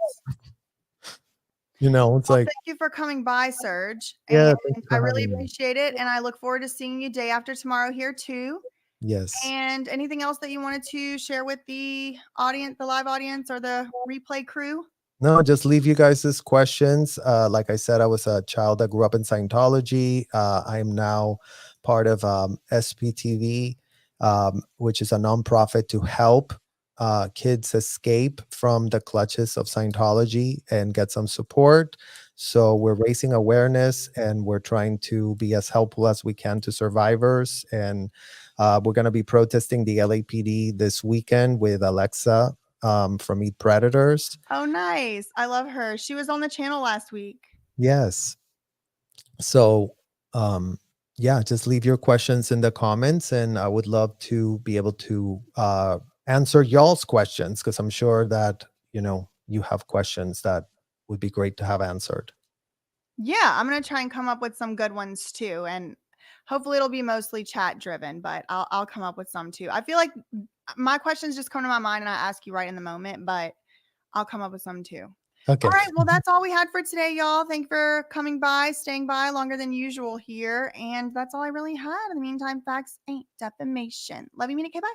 F: It's
A: well,
F: like,
A: thank you for coming by, Serge.
F: yeah,
A: And
F: thank you
A: I
F: for
A: really
F: having me.
A: appreciate it. And I look forward to seeing you day after tomorrow here too.
F: Yes.
A: And anything else that you wanted to share with the audience, the live audience or the replay crew?
F: No, just leave you guys these questions. Like I said, I was a child that grew up in Scientology. I am now part of SPTV, which is a nonprofit to help kids escape from the clutches of Scientology and get some support. So we're raising awareness and we're trying to be as helpful as we can to survivors. And we're going to be protesting the LAPD this weekend with Alexa from Eat Predators.
A: Oh, nice. I love her. She was on the channel last week.
F: Yes. So, yeah, just leave your questions in the comments, and I would love to be able to answer y'all's questions, because I'm sure that, you have questions that would be great to have answered.
A: Yeah, I'm gonna try and come up with some good ones too, and hopefully it'll be mostly chat driven, but I'll come up with some too. I feel like my questions just come to my mind and I ask you right in the moment, but I'll come up with some too.
F: Okay.
A: All right, well, that's all we had for today, y'all. Thank you for coming by, staying by longer than usual here, and that's all I really had. In the meantime, facts ain't defamation. Love you, Mina K. Bye.